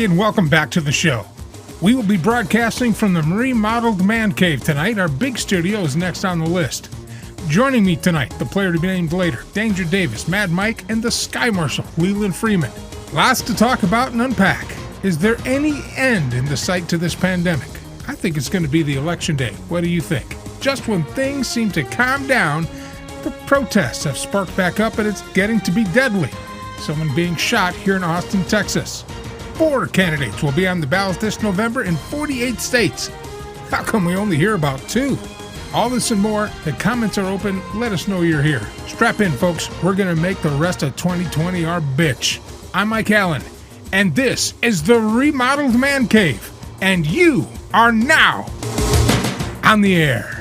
everybody, and welcome back to the show. We will be broadcasting from the remodeled Man Cave tonight. Our big studio is next on the list. Joining me tonight, the player to be named later, Danger Davis, Mad Mike, and the Sky Marshal, Leland Freeman. Lots to talk about and unpack. Is there any end in the sight to this pandemic? I think it's going to be the election day. What do you think? Just when things seem to calm down, the protests have sparked back up and it's getting to be deadly. Someone being shot here in Austin, Texas. 4 candidates will be on the ballot this November in 48 states. How come we only hear about 2? All this and more. The comments are open. Let us know you're here. Strap in, folks. We're going to make the rest of 2020 our bitch. I'm Mike Allen, and this is the Remodeled Man Cave, and you are now on the air.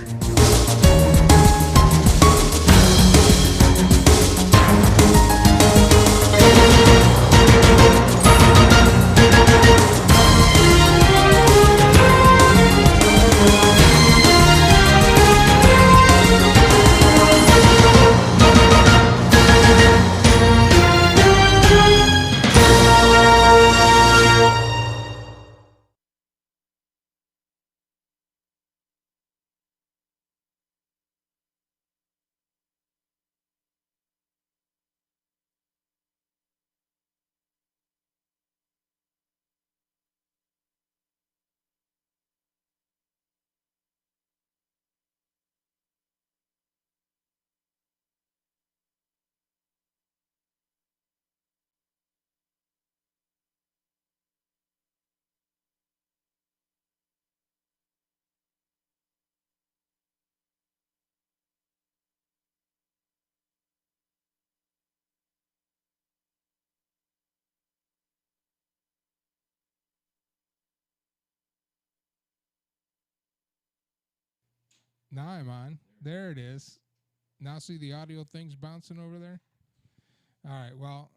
Now I'm on. There it is. Now see the audio things bouncing over there? All right, well,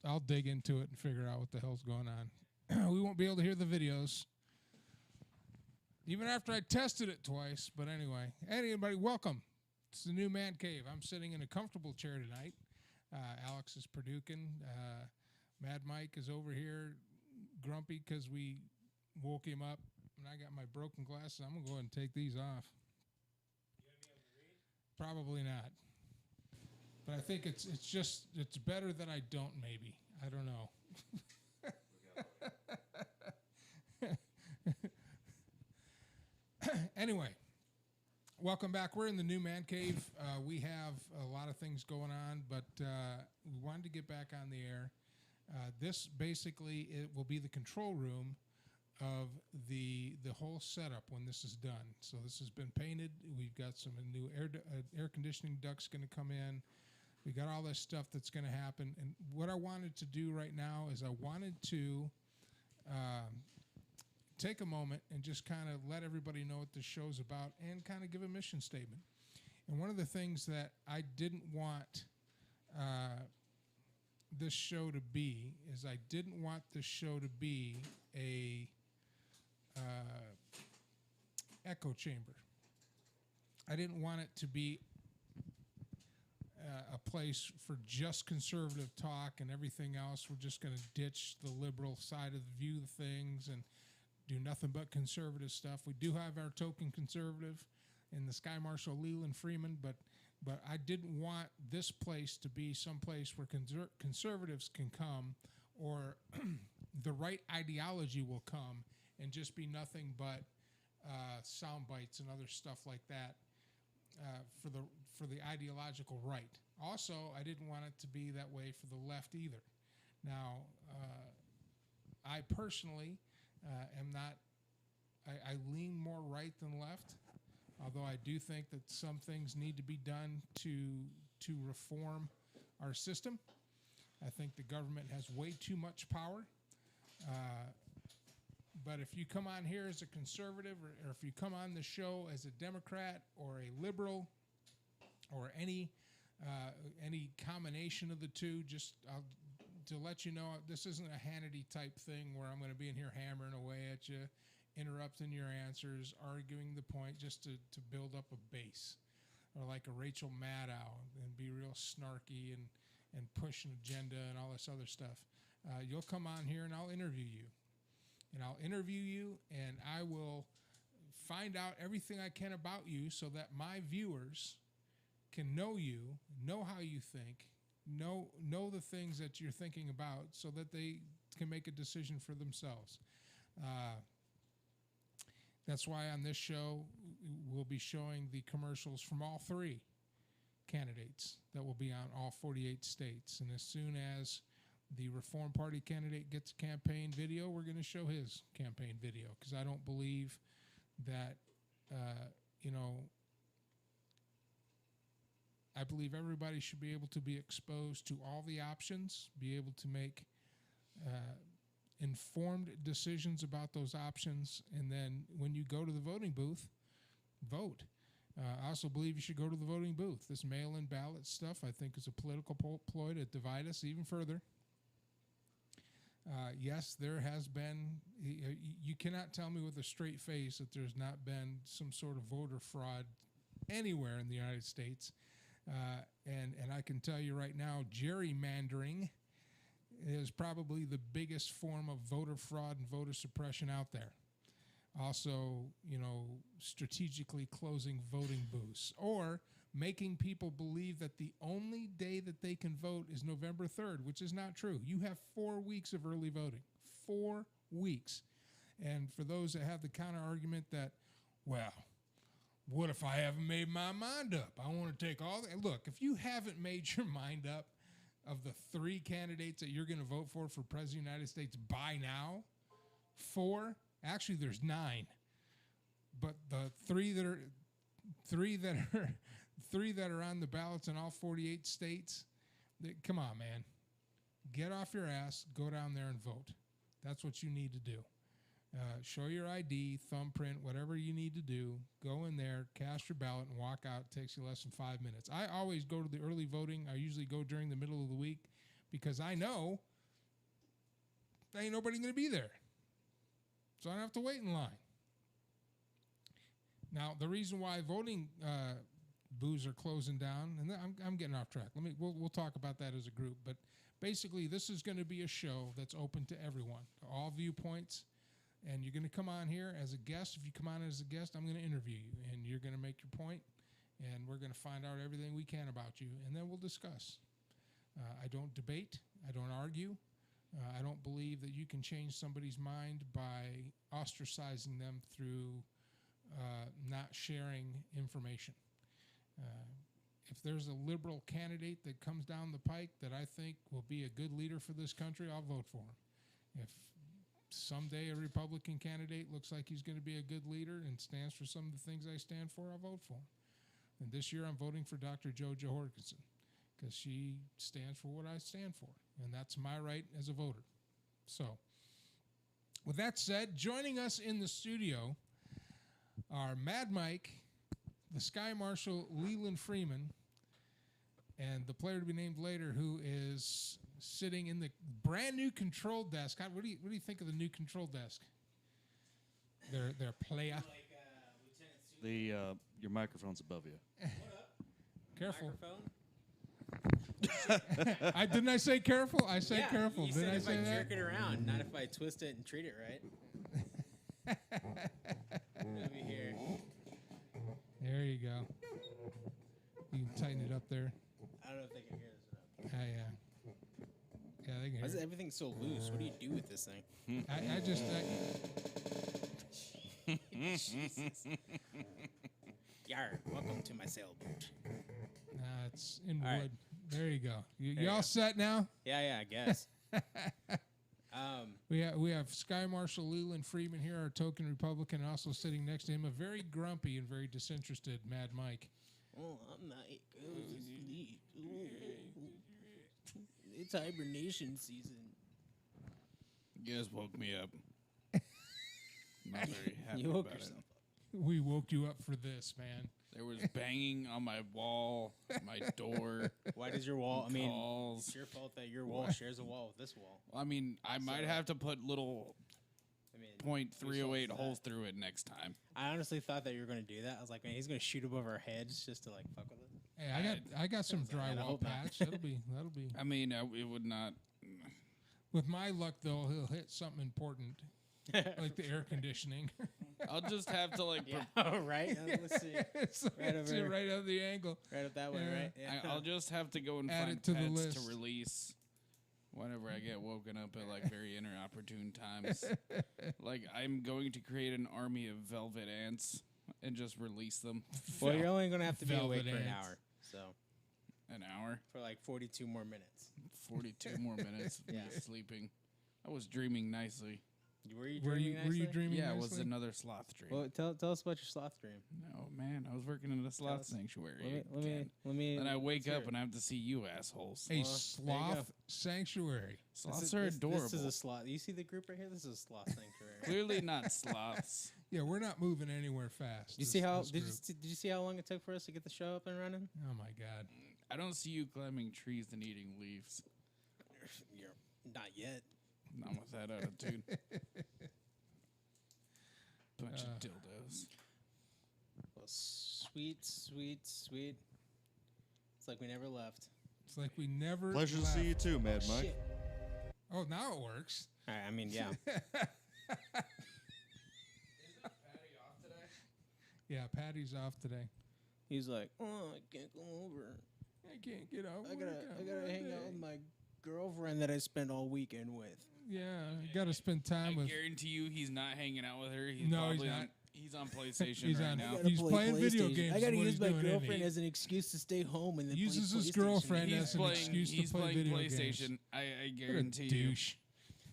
I'll dig into it and figure out what the hell's going on. We won't be able to hear the videos. Even after I tested it twice, but anyway. Anybody, welcome. It's the new Man Cave. I'm sitting in a comfortable chair tonight. Alex is producing. Mad Mike is over here grumpy because we woke him up, and I got my broken glasses. I'm going to go ahead and take these off. Probably not. But I think it's better that I don't, maybe. I don't know. Anyway, welcome back. We're in the new Man Cave. We have a lot of things going on, but we wanted to get back on the air. This basically, it will be the control room of the whole setup when this is done. So this has been painted. We've got some new air conditioning ducts going to come in. We got all this stuff that's going to happen. And what I wanted to do right now is I wanted to take a moment and just kind of let everybody know what this show's about and kind of give a mission statement. And one of the things that I didn't want this show to be is I didn't want this show to be a echo chamber. I didn't want it to be a place for just conservative talk and everything else. We're just going to ditch the liberal side of the view of things and do nothing but conservative stuff. We do have our token conservative in the Sky Marshal Leland Freeman, but I didn't want this place to be some place where conservatives can come or the right ideology will come and just be nothing but sound bites and other stuff like that for the ideological right. Also, I didn't want it to be that way for the left either. Now, I personally am not. I lean more right than left, although I do think that some things need to be done to reform our system. I think the government has way too much power. But if you come on here as a conservative or if you come on the show as a Democrat or a liberal or any combination of the two, just to let you know, this isn't a Hannity type thing where I'm going to be in here hammering away at you, interrupting your answers, arguing the point just to build up a base. Or like a Rachel Maddow and be real snarky and push an agenda and all this other stuff. you'll come on here and I'll interview you. And I'll interview you and I will find out everything I can about you so that my viewers can know you, know how you think, know the things that you're thinking about so that they can make a decision for themselves. That's why on this show we'll be showing the commercials from all three candidates that will be on all 48 states. And as soon as the Reform Party candidate gets a campaign video, we're going to show his campaign video because I don't believe that, I believe everybody should be able to be exposed to all the options, be able to make informed decisions about those options, and then when you go to the voting booth, vote. I also believe you should go to the voting booth. This mail-in ballot stuff, I think, is a political ploy to divide us even further. Yes, there has been, you cannot tell me with a straight face that there's not been some sort of voter fraud anywhere in the United States. And I can tell you right now, gerrymandering is probably the biggest form of voter fraud and voter suppression out there. Also, strategically closing voting booths or making people believe that the only day that they can vote is November 3rd, which is not true. You have 4 weeks of early voting, 4 weeks. And for those that have the counter argument that, well, what if I haven't made my mind up? I want to take all that. Look, if you haven't made your mind up of the 3 candidates that you're going to vote for President of the United States by now, 4, actually there's 9, but the 3 that are on the ballots in all 48 states, come on, man. Get off your ass, go down there and vote. That's what you need to do. Show your ID, thumbprint, whatever you need to do. Go in there, cast your ballot, and walk out. It takes you less than 5 minutes. I always go to the early voting. I usually go during the middle of the week because I know there ain't nobody going to be there. So I don't have to wait in line. Now, the reason why voting booths are closing down, and I'm getting off track. We'll talk about that as a group. But basically, this is going to be a show that's open to everyone, all viewpoints. And you're going to come on here as a guest. If you come on as a guest, I'm going to interview you, and you're going to make your point, and we're going to find out everything we can about you, and then we'll discuss. I don't debate. I don't argue. I don't believe that you can change somebody's mind by ostracizing them through not sharing information. If there's a liberal candidate that comes down the pike that I think will be a good leader for this country, I'll vote for him. If someday a Republican candidate looks like he's going to be a good leader and stands for some of the things I stand for, I'll vote for him. And this year I'm voting for Dr. Jo Jorgensen because she stands for what I stand for, and that's my right as a voter. So, with that said, joining us in the studio are Mad Mike, the Sky Marshal Leland Freeman, and the player to be named later, who is sitting in the brand new control desk. What do you think of the new control desk? Their player. Your microphone's above you. What up? Careful. Microphone? Didn't I say careful? I said careful. You Did said I if say I that? jerk it around, not if I twist it and treat it right. Over here. There you go. You can tighten it up there. I don't know if they can hear this enough. Yeah, they can Why is hear it. everything so loose? What do you do with this thing? I just Jesus. Yar, welcome to my sailboat. it's in All right. wood. There you go. You you all go. set now? Yeah, I guess. We have Sky Marshal Leland Freeman here, our token Republican, and also sitting next to him, a very grumpy and very disinterested Mad Mike. Oh, I'm not going to sleep. It's hibernation season. You guys woke me up. Not very happy You woke about yourself it. up. We woke you up for this, man. There was banging on my wall, my door. Why does your wall? I mean, Calls. it's your fault that your wall shares a wall with this wall. I mean, I might have to put little I mean, .308 whose fault holes is that? through it next time. I honestly thought that you were going to do that. I was like, man, he's going to shoot above our heads just to like fuck with it. Hey, I got some I drywall hope not. patch. That'll be. I mean, it would not. With my luck, though, he'll hit something important, like the air conditioning. I'll just have to like. Yeah. Oh, right. Let's see. It's Right over. right up the angle. Right up that way, Yeah. right? Yeah. I'll just have to go and Add find it to the pets list. to release whenever I get woken up at like very inopportune times. Like I'm going to create an army of velvet ants and just release them. Well, you're only gonna have to be Velvet awake for an ants. hour, so An hour, for like 42 more minutes. 42 more minutes of me Yeah. sleeping. I was dreaming nicely. Were you Were dreaming you nicely? dreaming? Yeah, it was nicely? another sloth dream. Well, tell us about your sloth dream. No, man, I was working in a sloth us. sanctuary. Let again. me. Then I wake let's up hear and I have to see you assholes. A there you sloth go. sanctuary. it. Sloths are adorable. This is a sloth. You see the group right here? This is a sloth sanctuary. Clearly not sloths. Yeah, we're not moving anywhere fast. You see how this did group. you see how long it took for us to get the show up and running? Oh my God. I don't see you climbing trees and eating leaves. You're not yet. Not with that attitude. Bunch of dildos. Well, sweet. It's like we never left. It's like we never. Pleasure to left. see you too, Mad Mike. Shit. Oh, now it works. All right, I mean, yeah. Yeah, Patty's off today. He's like, oh, I can't go over. I can't get off. I work gotta on hang out Monday." with my girlfriend that I spent all weekend with. Yeah, got to spend I time with. guarantee you he's not hanging out with her. He's No, he's probably not. on, he's on PlayStation He's right on- now. He's playing video games I is gotta what use he's my doing, isn't girlfriend he? as an excuse to stay home and then Uses play his PlayStation. girlfriend He's as an playing, excuse to he's play playing video PlayStation. games. I What a guarantee you. douche.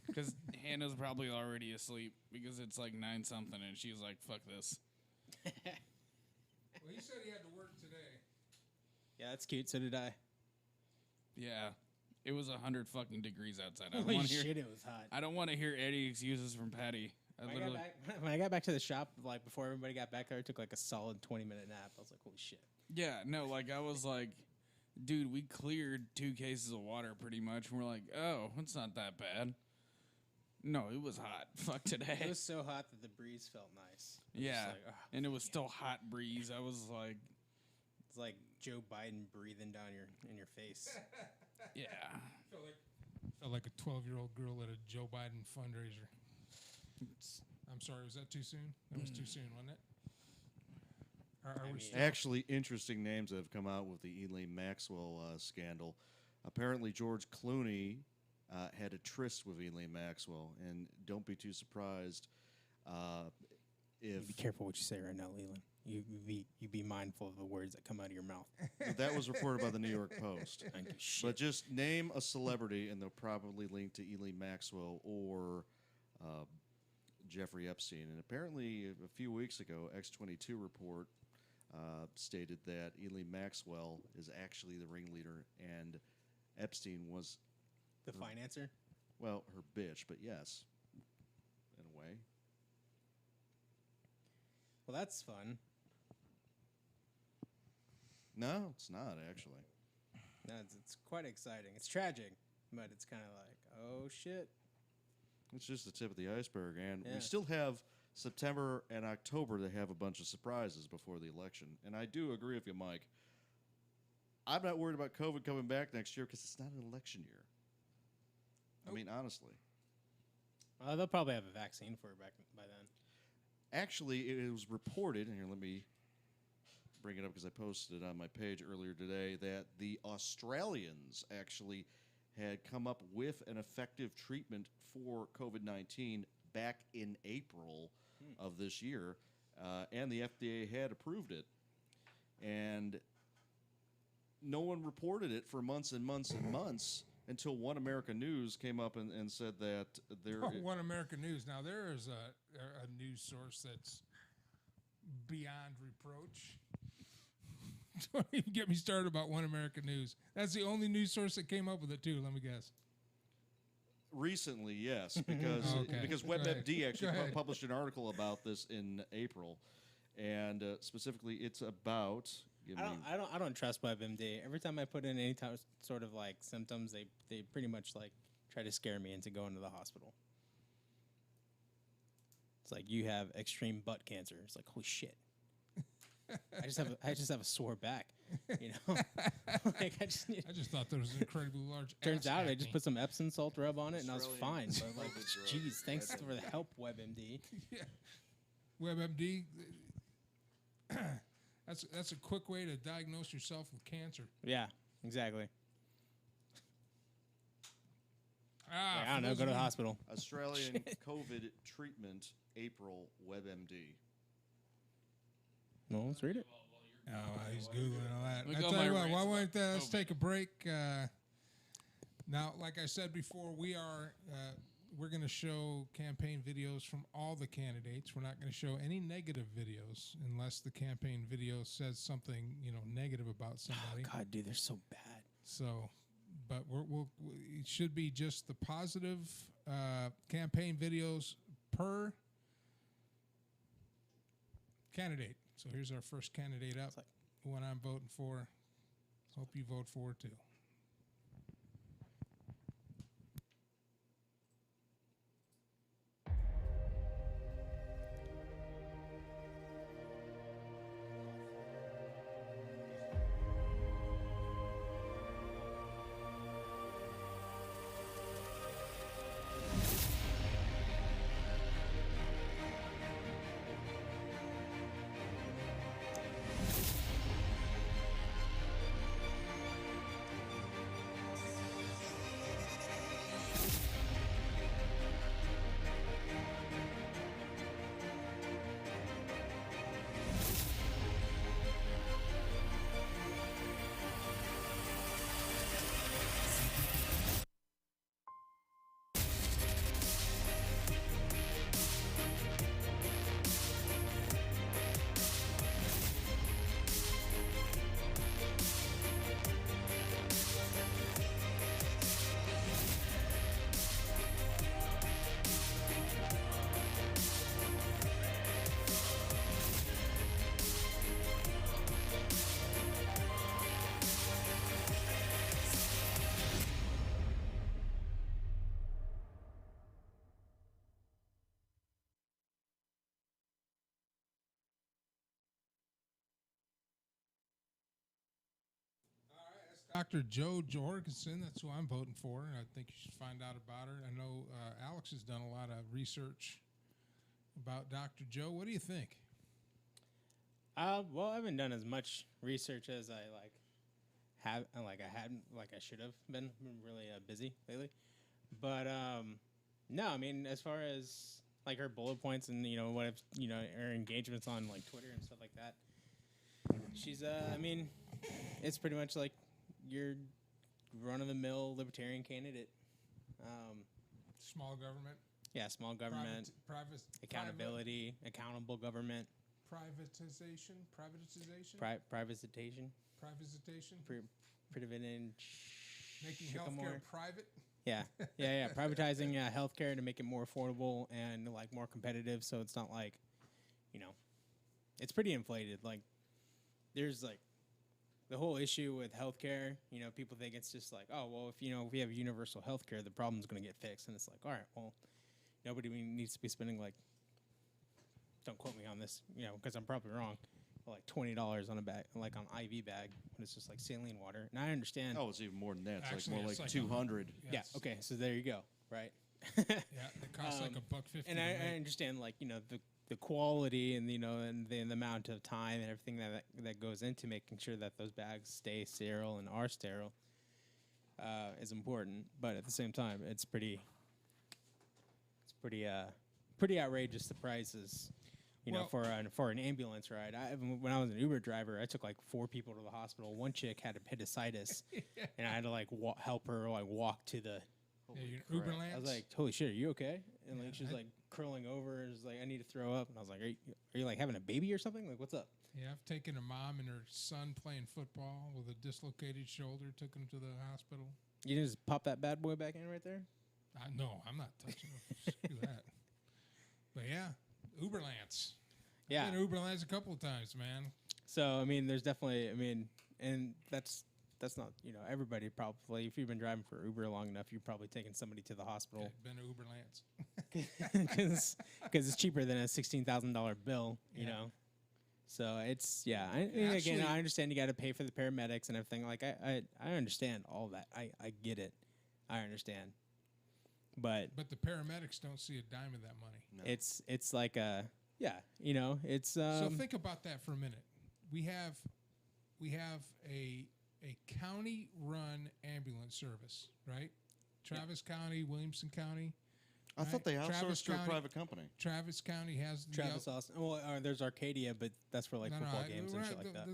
Because Hannah's probably already asleep because it's like 9 something and she's like, fuck this. Well, he said he had to work today. Yeah, that's cute. So did I. Yeah. It was 100 fucking degrees outside. I don't Holy want to hear. shit, it was hot. I don't want to hear any excuses from Patty. When I got back to the shop, like before everybody got back there, I took like a solid 20-minute nap. I was like, holy shit. Yeah, no, like I was like, dude, we cleared 2 cases of water pretty much. And we're like, oh, it's not that bad. No, it was hot. Fuck today. It was so hot that the breeze felt nice. I was Yeah, just like, "Ugh." and it was still hot breeze. I was like, It's like Joe Biden breathing down in your face. yeah. Felt like a 12-year-old girl at a Joe Biden fundraiser. I'm sorry, was that too soon? That was too soon, wasn't it? Are we mean- still? Actually, interesting names that have come out with the Elaine Maxwell scandal. Apparently, George Clooney had a tryst with Elaine Maxwell, and don't be too surprised if Be careful what you say right now, Leland. You be mindful of the words that come out of your mouth. that was reported by the New York Post. Thank you. Shit. But just name a celebrity, and they'll probably link to Elaine Maxwell or Jeffrey Epstein. And apparently, a few weeks ago, X22 report stated that Elaine Maxwell is actually the ringleader, and Epstein was, The financer? well, her bitch. But yes, in a way. Well, that's fun. No, it's not actually. No, it's quite exciting. It's tragic, but it's kind of like, oh shit. It's just the tip of the iceberg, and Yeah. we still have September and October to have a bunch of surprises before the election. And I do agree with you, Mike. I'm not worried about COVID coming back next year because it's not an election year. I mean, honestly. They'll probably have a vaccine for it back by then. Actually, it was reported, and here, let me bring it up because I posted it on my page earlier today, that the Australians actually had come up with an effective treatment for COVID-19 back in April of this year, and the FDA had approved it. And no one reported it for months and months and months until One American News came up and said that there... One American News. Now, there is a news source that's beyond reproach. Don't even get me started about One American News. That's the only news source that came up with it, too. Let me guess. Recently, yes, because Okay. because Go ahead. WebMD actually Go ahead. published an article about this in April, and specifically, it's about. I don't trust WebMD. Every time I put in any sort of like symptoms, they pretty much like try to scare me into going to the hospital. It's like you have extreme butt cancer. It's like holy shit. I just have a sore back. You know, like I just need. I just thought there was an incredibly large. Turns ass out I acne. just put some Epsom salt rub on it and I was fine. Australian But like, COVID drug, geez, thanks WebMD. for the help, WebMD. Yeah. WebMD. That's a quick way to diagnose yourself with cancer. Yeah, exactly. Ah, Like, I don't know. Go to the hospital. Australian COVID treatment, April, WebMD. Well, let's read it. Oh, he's googling all that. Look I all tell my you what, why rants don't about let's COVID. take a break. Now, like I said before, we're going to show campaign videos from all the candidates. We're not going to show any negative videos unless the campaign video says something, negative about somebody. God, dude, they're so bad. So, but it should be just the positive campaign videos per candidate. So here's our first candidate up, like- the one I'm voting for. Hope you vote for it too. Dr. Jo Jorgensen, that's who I'm voting for. I think you should find out about her. I know Alex has done a lot of research about Dr. Jo. What do you think? Well, I haven't done as much research as I should have been. I've been really busy lately. But no, I mean, as far as like her bullet points and her engagements on like Twitter and stuff like that, she's I mean, it's pretty much like your run-of-the-mill libertarian candidate. Small government, Yeah, small government, private accountability, accountable government, privatization, privatization, preventing making healthcare private. Yeah. Privatizing healthcare to make it more affordable and like more competitive, so it's not like, it's pretty inflated. Like, there's like the whole issue with healthcare. People think it's just like, oh well, if we have universal healthcare, the problem's going to get fixed, and it's like, all right, well, nobody needs to be spending like, don't quote me on this, because I'm probably wrong, but like $20 on a bag, like on IV bag, when it's just like saline water. And I understand. Oh, it's even more than that. It's Actually, like it's more like like 200. Yeah. Okay. So there you go. Right. Yeah, it costs like $1.50. And I understand, like, the quality and and the amount of time and everything that goes into making sure that those bags stay sterile and are sterile is important. But at the same time, it's pretty outrageous, the prices. Well- For an ambulance ride. When I was an Uber driver, I took like 4 people to the hospital. One chick had appendicitis, and I had to like help her like walk to the. Yeah, your Uber I Lance. was like, "Holy shit, are you okay?" And like she was I- like curling over, and was like, "I need to throw up." And I was like, "Are you like having a baby or something? Like, what's up?" Yeah, I've taken a mom and her son playing football with a dislocated shoulder, took him to the hospital. You just pop that bad boy back in right there. No, I'm not touching him. Screw that. But yeah, Uber Lance. Yeah. I've been Uber Lance a couple of times, man. So I mean, there's definitely, and that's not everybody probably. If you've been driving for Uber long enough, you've probably taken somebody to the hospital Been to Uber Lance. because it's cheaper than a $16,000 bill. Yeah. So it's again, Actually- I understand you got to pay for the paramedics and everything. Like I understand all that. I get it. I understand. But But the paramedics don't see a dime of that money. No. it's like it's So think about that for a minute. We have a county run ambulance service, right? Travis County, Williamson County. I thought they Right. outsourced Travis to a County- private company. Travis County has the Travis Austin. Well, there's Arcadia, but that's for like football games and shit like that.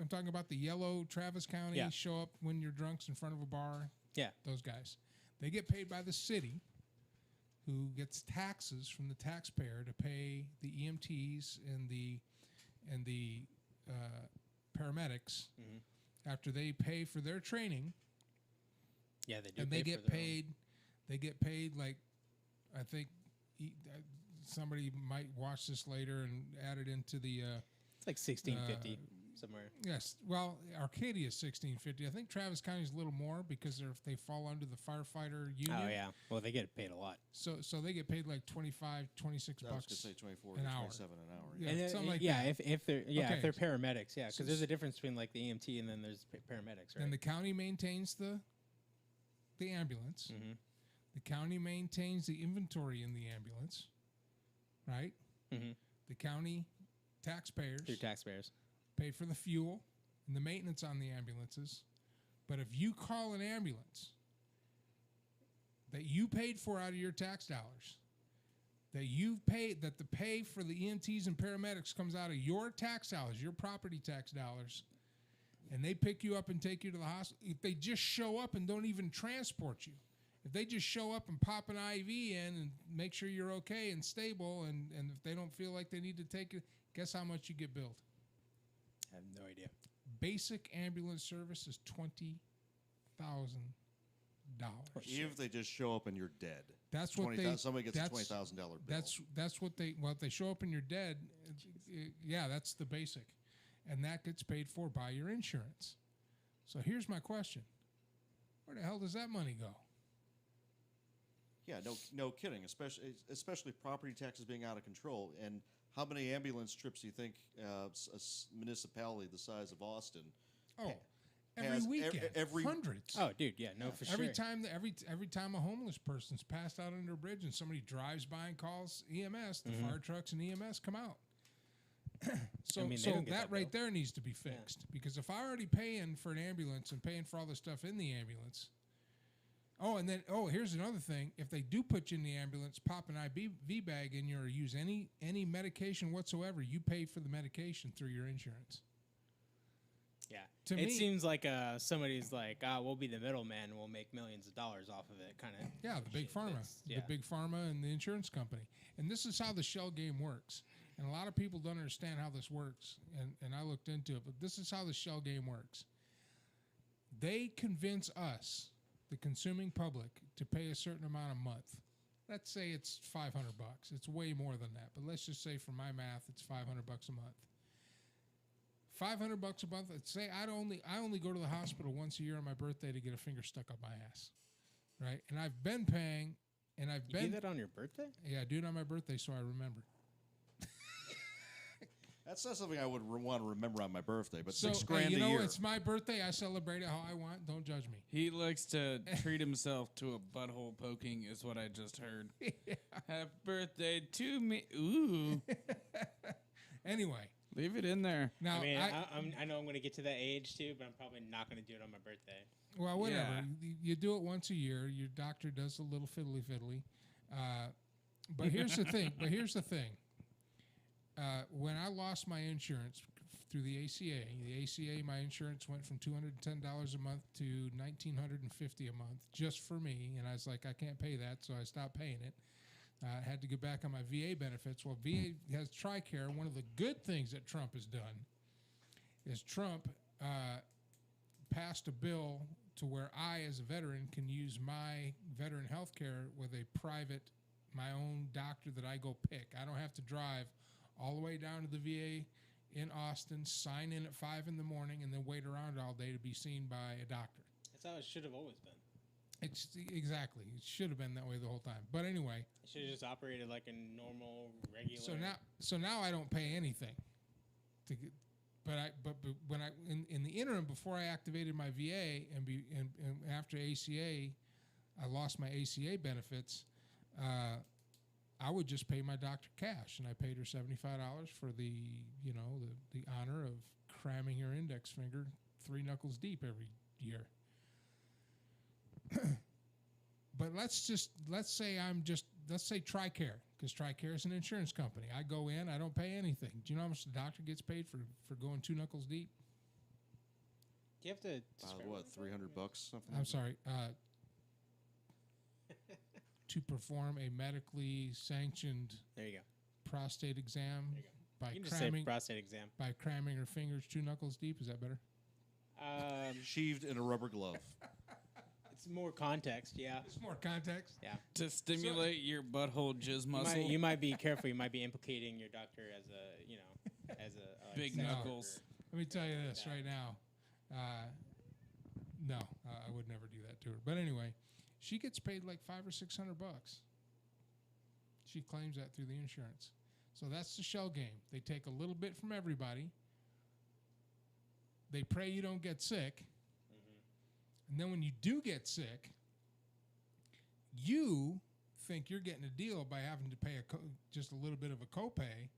I'm talking about the yellow Travis County. Yeah. Show up when you're drunks in front of a bar. Yeah. Those guys. They get paid by the city, who gets taxes from the taxpayer to pay the EMTs and the paramedics after they pay for their training, Yeah, they do. and pay they for get their own. paid. They get paid like, I think somebody might watch this later and add it into the. It's like 1650 somewhere. Yes, well, Arcadia is 1650. I think Travis County is a little more because they fall under the firefighter union. Oh yeah. Well, they get paid a lot. So they get paid like 25, 26 I was bucks. going to say 24 an to hour. 27 an hour. Yeah, And something like yeah, that. if they're Okay. if they're paramedics, yeah, So because there's a difference between like the EMT and then there's paramedics, right? And the county maintains the ambulance. Mm-hmm. The county maintains the inventory in the ambulance, right? Mm-hmm. The county taxpayers Through taxpayers. pay for the fuel and the maintenance on the ambulances. But if you call an ambulance that you paid for out of your tax dollars, that the pay for the EMTs and paramedics comes out of your tax dollars, your property tax dollars, and they pick you up and take you to the hospital, if they just show up and don't even transport you, if they just show up and pop an IV in and make sure you're okay and stable, and if they don't feel like they need to take it, guess how much you get billed? I have no idea. Basic ambulance service is $20,000. Even if they just show up and you're dead. That's what Somebody gets a that's- $20,000 bill. That's what they. Well, if they show up and you're dead, yeah, that's the basic, and that gets paid for by your insurance. So here's my question: where the hell does that money go? Yeah, no kidding. Especially property taxes being out of control. And how many ambulance trips do you think a municipality the size of Austin? Oh, every has weekend, every- hundreds. Oh, dude, yeah, no, for Every sure. time, every time a homeless person's passed out under a bridge and somebody drives by and calls EMS, the fire trucks and EMS come out. So, I mean, they so don't get that that right bill. there needs to be fixed because if I already paying for an ambulance and paying for all the stuff in the ambulance, here's another thing: if they do put you in the ambulance, pop an IV bag in you or use any medication whatsoever, you pay for the medication through your insurance. Yeah. To It me- seems like somebody's like, we'll be the middleman and we'll make millions of dollars off of it, kind of. Yeah, the big pharma, yeah. the big pharma, and the insurance company. And this is how the shell game works. And a lot of people don't understand how this works. And I looked into it, but this is how the shell game works. They convince us, the consuming public, to pay a certain amount a month. Let's say it's $500. It's way more than that, but let's just say for my math, it's $500 a month. $500 a month. Let's say I only go to the hospital once a year on my birthday to get a finger stuck up my ass, right? And I've been paying, and I've You been do that on your birthday? yeah, I do it on my birthday so I remember. That's not something I would want to remember on my birthday, but So $6,000 you a know, year. it's my birthday. I celebrate it how I want. Don't judge me. He likes to treat himself to a butthole poking, is what I just heard. Happy birthday to me. Ooh. Anyway, Leave it in there. now I mean, I know I'm going to get to that age too, but I'm probably not going to do it on my birthday. well, whatever. Yeah. You do it once a year. Your doctor does a little fiddly. But here's the thing. When I lost my insurance through the ACA, my insurance went from $210 a month to $1,950 a month just for me, and I was like, I can't pay that, so I stopped paying it. I had to get back on my VA benefits. Well, VA has TRICARE. One of the good things that Trump has done is Trump passed a bill to where I, as a veteran, can use my veteran health care with my own doctor that I go pick. I don't have to drive all the way down to the VA in Austin, sign in at 5 in the morning, and then wait around all day to be seen by a doctor. That's how it should have always been. It's exactly. It should have been that way the whole time. But anyway, It should have just operated like a normal, regular. so now I don't pay anything. But when I in the interim before I activated my VA and after ACA, I lost my ACA benefits. I would just pay my doctor cash, and I paid her $75 for the honor of cramming her index finger 3 knuckles deep every year. But let's say TRICARE, because TRICARE is an insurance company. I go in, I don't pay anything. Do you know how much the doctor gets paid for going 2 knuckles deep? Do you have to? What, $300 something? I'm sorry. To perform a medically sanctioned There you go. prostate exam by You can just say cramming prostate exam. her fingers 2 knuckles deep. Is that better? Sheathed in a rubber glove. It's more context. Yeah. It's more context. Yeah. To stimulate your butthole jizz muscle. You might be careful. You might be implicating your doctor as a Big sex knuckles. worker. Let me tell you this right now. No, I would never do that to her. But anyway, she gets paid like $500 or $600. She claims that through the insurance. So that's the shell game. They take a little bit from everybody. They pray you don't get sick. And then when you do get sick, you think you're getting a deal by having to pay just a little bit of a copay.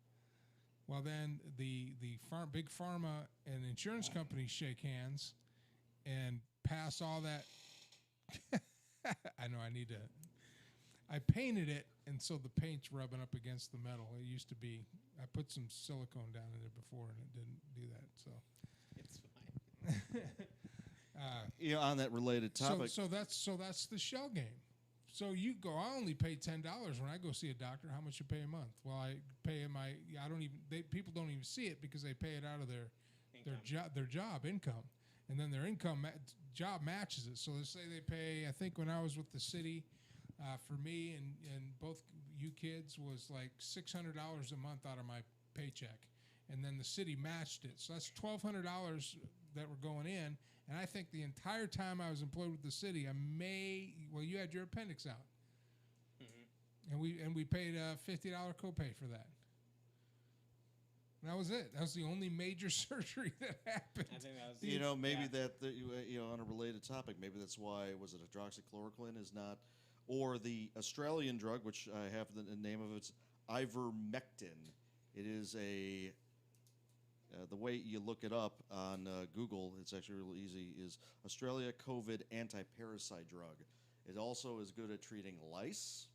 Well, then the big pharma and insurance companies shake hands and pass all that. I know I painted it, and so the paint's rubbing up against the metal. It used to be, I put some silicone down in it before, and it didn't do that. So It's fine. On that related topic. So that's the shell game. So you go, I only pay $10 when I go see a doctor. How much you pay a month? Well, I pay people don't even see it because they pay it out of their job income, and then their job matches it. So let's say they pay. I think when I was with the city, for me and both you kids was like $600 a month out of my paycheck, and then the city matched it. So that's $1,200 that were going in. And I think the entire time I was employed with the city, you had your appendix out, and we paid a $50 copay for that. And that was it. That was the only major surgery that happened. I think that was. Maybe on a related topic, maybe that's why was it hydroxychloroquine is not, or the Australian drug, which I have the name of it's ivermectin. It is the way you look it up on Google, it's actually really easy, is Australia COVID anti-parasite drug. It also is good at treating lice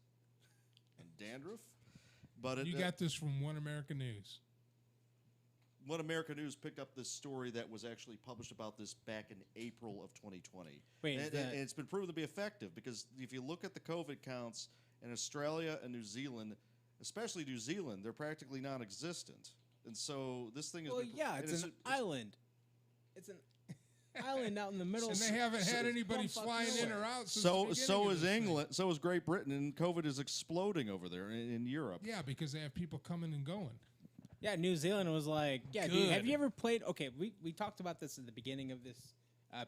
and dandruff. But You got this from One American News. One American News picked up this story that was actually published about this back in April of 2020. Wait, and it's been proven to be effective because if you look at the COVID counts in Australia and New Zealand, especially New Zealand, they're practically non-existent. And so this thing is. Well, it's an island. It's an island out in the middle. And they haven't had anybody flying in or out. So is England. So is Great Britain, and COVID is exploding over there in Europe. Yeah, because they have people coming and going. Yeah, New Zealand was like, yeah, dude, have you ever played? Okay, we talked about this at the beginning of this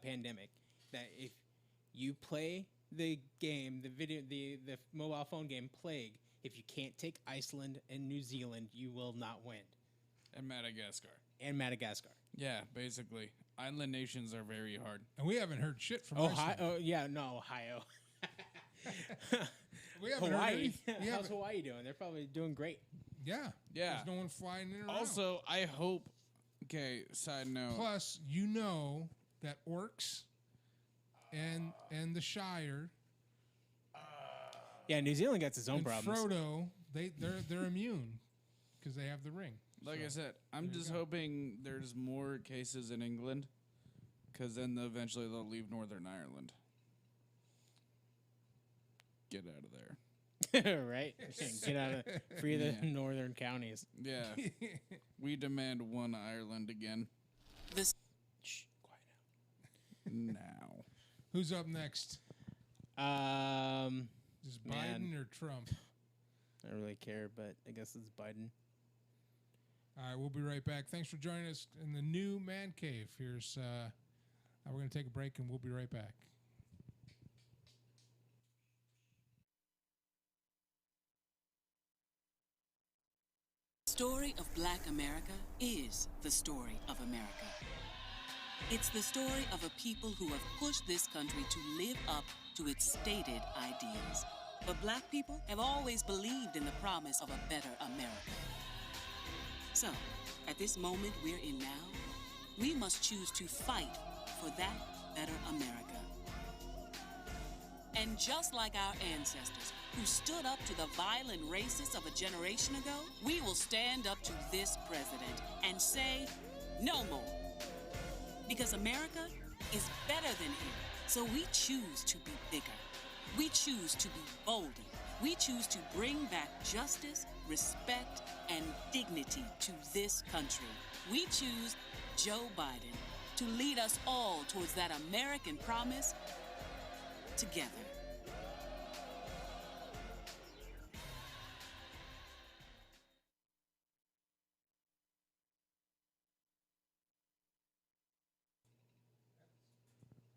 pandemic. That if you play the game, the mobile phone game Plague, if you can't take Iceland and New Zealand, you will not win. And Madagascar. Yeah, basically. Island nations are very hard. And we haven't heard shit from Ohio. Iceland. Ohio. We haven't Hawaii. heard anything. How's Hawaii doing? They're probably doing great. Yeah. Yeah. There's no one flying in or out. Also, I hope. Okay, side note. Plus, that orcs and the Shire. Yeah, New Zealand gets its own And problems. Frodo, they're immune because they have the ring. Like So, I said, I'm just hoping there's more cases in England, because then eventually they'll leave Northern Ireland. Get out of there. Right? Get out of free of the northern counties. Yeah. We demand one Ireland again. Shh, quiet Now. Who's up next? now. Is Biden or Trump? I don't really care, but I guess it's Biden. All right, we'll be right back. Thanks for joining us in the new Man Cave. Here's we're going to take a break, and we'll be right back. story of Black America is the story of America. It's the story of a people who have pushed this country to live up to its stated ideals. But Black people have always believed in the promise of a better America. So, at this moment we're in now, we must choose to fight for that better America. And just like our ancestors, who stood up to the violent racists of a generation ago, we will stand up to this president and say, no more. Because America is better than him. So we choose to be bigger. We choose to be bolder. We choose to bring back justice, respect, and dignity to this country. We choose Joe Biden to lead us all towards that American promise together.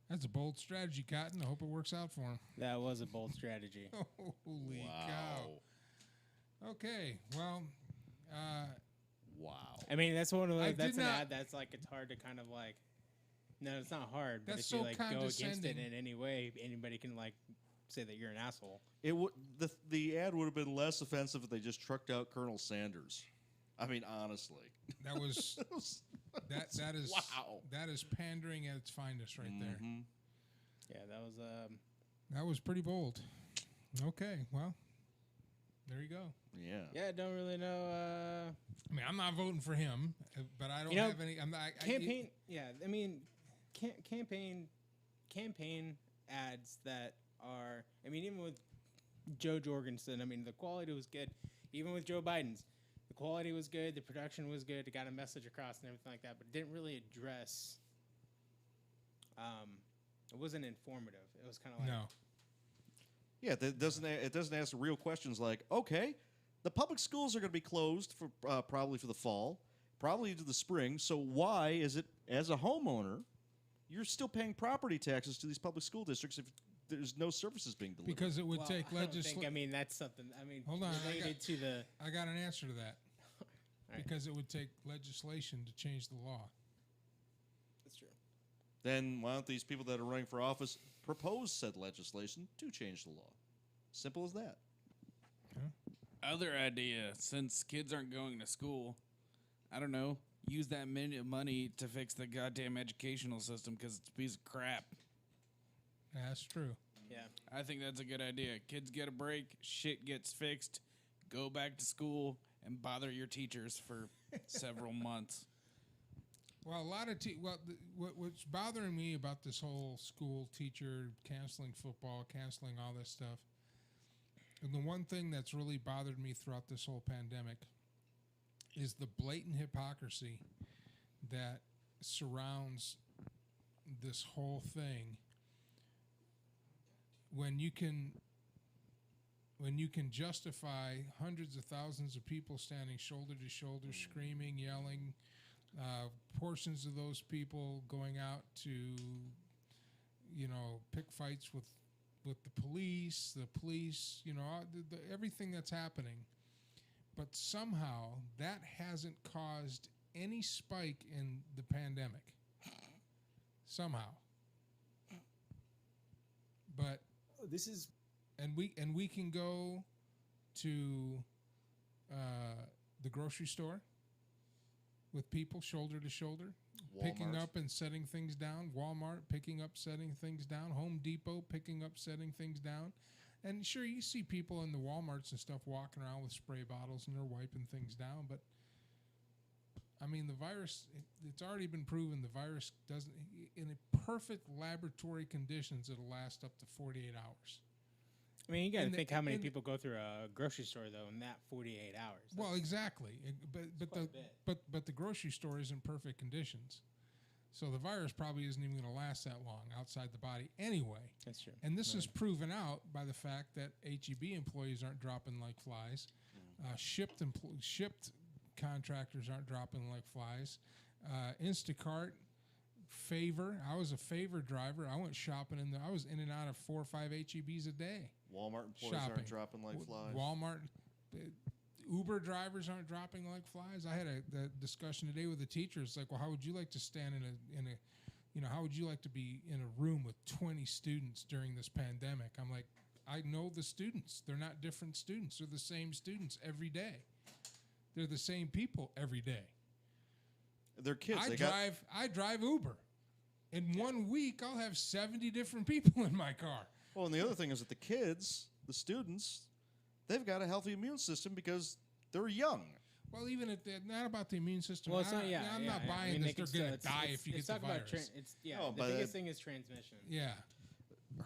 That's a bold strategy, Cotton. I hope it works out for him. That was a bold strategy. Holy cow. Okay, well, Wow. I mean, that's one of I those. That's did an not- ad that's like it's hard to kind of like. No, it's not hard. But That's if you so like go against it condescending. in any way, anybody can like say that you're an asshole. It would the ad would have been less offensive if they just trucked out Colonel Sanders. I mean, honestly. that was that is Wow. that is pandering at its finest right there. Mhm. Yeah, that was That was pretty bold. Okay, well, there you go. Yeah. Yeah, I don't really know. I mean, I'm not voting for him, but I don't You know, have any. I'm not Campaign. Yeah, I mean, campaign ads that are. I mean, even with Joe Jorgensen, I mean, the quality was good. Even with Joe Biden's, the quality was good. The production was good. It got a message across and everything like that, but it didn't really address. It wasn't informative. It was kind of like no. Yeah, it doesn't ask real questions like, okay, the public schools are going to be closed for probably for the fall, probably into the spring. So why is it, as a homeowner, you're still paying property taxes to these public school districts if there's no services being delivered? Because it would Well, take I don't think, legislation. I mean, that's something. I mean, Hold on, I related to the. I got an answer to that. right. Because it would take legislation to change the law. That's true. Then why don't these people that are running for office propose said legislation to change the law? Simple as that. Other idea, since kids aren't going to school, I don't know, use that money to fix the goddamn educational system because it's a piece of crap. That's true. Yeah. I think that's a good idea. Kids get a break, shit gets fixed, go back to school, and bother your teachers for several months. Well, a lot of what's bothering me about this whole school teacher canceling football, canceling all this stuff, and the one thing that's really bothered me throughout this whole pandemic is the blatant hypocrisy that surrounds this whole thing. When you can justify hundreds of thousands of people standing shoulder to shoulder, screaming, yelling, portions of those people going out to, pick fights with the police, everything that's happening. But somehow that hasn't caused any spike in the pandemic. Somehow. But This is and we can go to the grocery store with people shoulder to shoulder, picking Walmart. up and setting things down. Walmart picking up, setting things down. Home Depot picking up, setting things down. And sure, you see people in the Walmarts and stuff walking around with spray bottles and they're wiping things down. But I mean, the virus, it's already been proven the virus doesn't, in a perfect laboratory conditions, it'll last up to 48 hours. I mean, you got to And the- think how many and- people go through a grocery store though in that 48 hours. Well, exactly. quite a bit. But the grocery store is in perfect conditions, so the virus probably isn't even going to last that long outside the body anyway. That's true. And this is proven out by the fact that HEB employees aren't dropping like flies, shipped contractors aren't dropping like flies, Instacart. Favor. I was a Favor driver. I went shopping I was in and out of 4 or 5 HEBs a day. Walmart employees Shopping. aren't dropping like flies. Walmart. Uber drivers aren't dropping like flies. I had the discussion today with a teacher. It's like, well, how would you like to stand in a how would you like to be in a room with 20 students during this pandemic? I'm like, I know the students. They're not different students. They're the same students every day. They're the same people every day. They're kids. I drive Uber. In 1 week, I'll have 70 different people in my car. Well, and the other thing is that the kids, the students, they've got a healthy immune system because they're young. Well, even if they're not about the immune system. Well, it's not. Yeah, I'm yeah, not yeah. buying I mean, this. they They're could going to still- die it's- if you it's get the talk about virus. No, the but biggest thing is transmission. Yeah.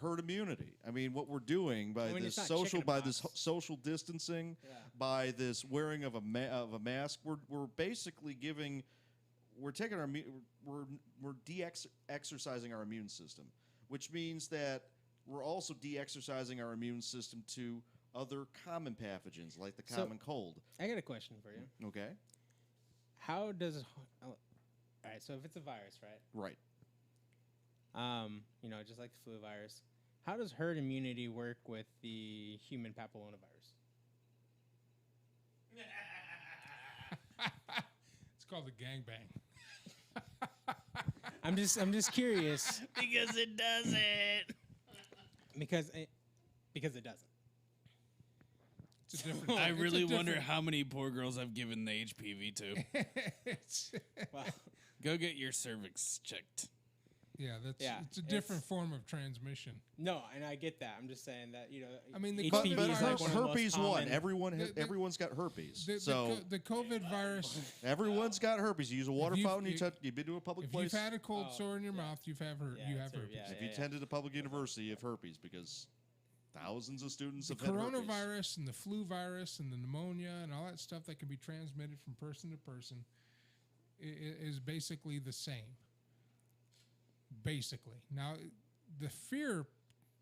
Herd immunity. I mean, what we're doing by When this it's not social, chicken by pox. this social distancing, Yeah. by this wearing of a mask, we're basically giving, we're taking our we're de-exercising our immune system, which means that we're also de-exercising our immune system to other common pathogens like the So- common cold. I got a question for you. Okay, How does all right? So if it's a virus, right? right. Just like the flu virus, how does herd immunity work with the human papillomavirus? It's called a gangbang. I'm just curious Because it doesn't. because it doesn't. It's a different. I it's a really wonder different- how many poor girls I've given the HPV to. it's, Well, Go get your cervix checked. yeah, Yeah, it's a different it's- form of transmission. no, and I get that. I'm just saying that I mean, the But, COVID but virus- is like one of the most herpes common- everyone The- everyone's got herpes. The COVID virus. Everyone's got herpes. You use a water you've- fountain. you- You've been to a public If place. you've had a cold Oh, sore in your yeah. mouth, you have Yeah, herpes. yeah, if you attended a public university, you have herpes because thousands of students The have had herpes. coronavirus and the flu virus and the pneumonia and all that stuff that can be transmitted from person to person is basically the same. Basically. Now, the fear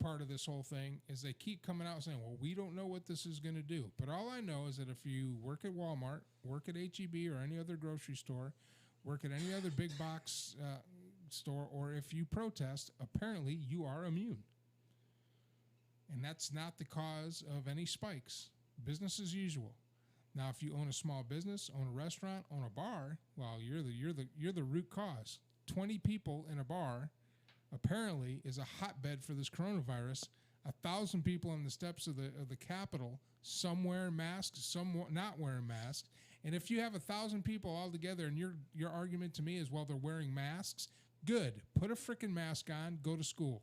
part of this whole thing is they keep coming out saying, well, we don't know what this is going to do. But all I know is that if you work at Walmart, work at HEB or any other grocery store, work at any other big box store, or if you protest, apparently you are immune. And that's not the cause of any spikes. Business as usual. Now, if you own a small business, own a restaurant, own a bar, well, you're the root cause. 20 people in a bar apparently is a hotbed for this coronavirus. 1,000 people on the steps of the Capitol, some wearing masks, some not wearing masks. And if you have 1,000 people all together, and your argument to me is, well, they're wearing masks, good. Put a freaking mask on. Go to school.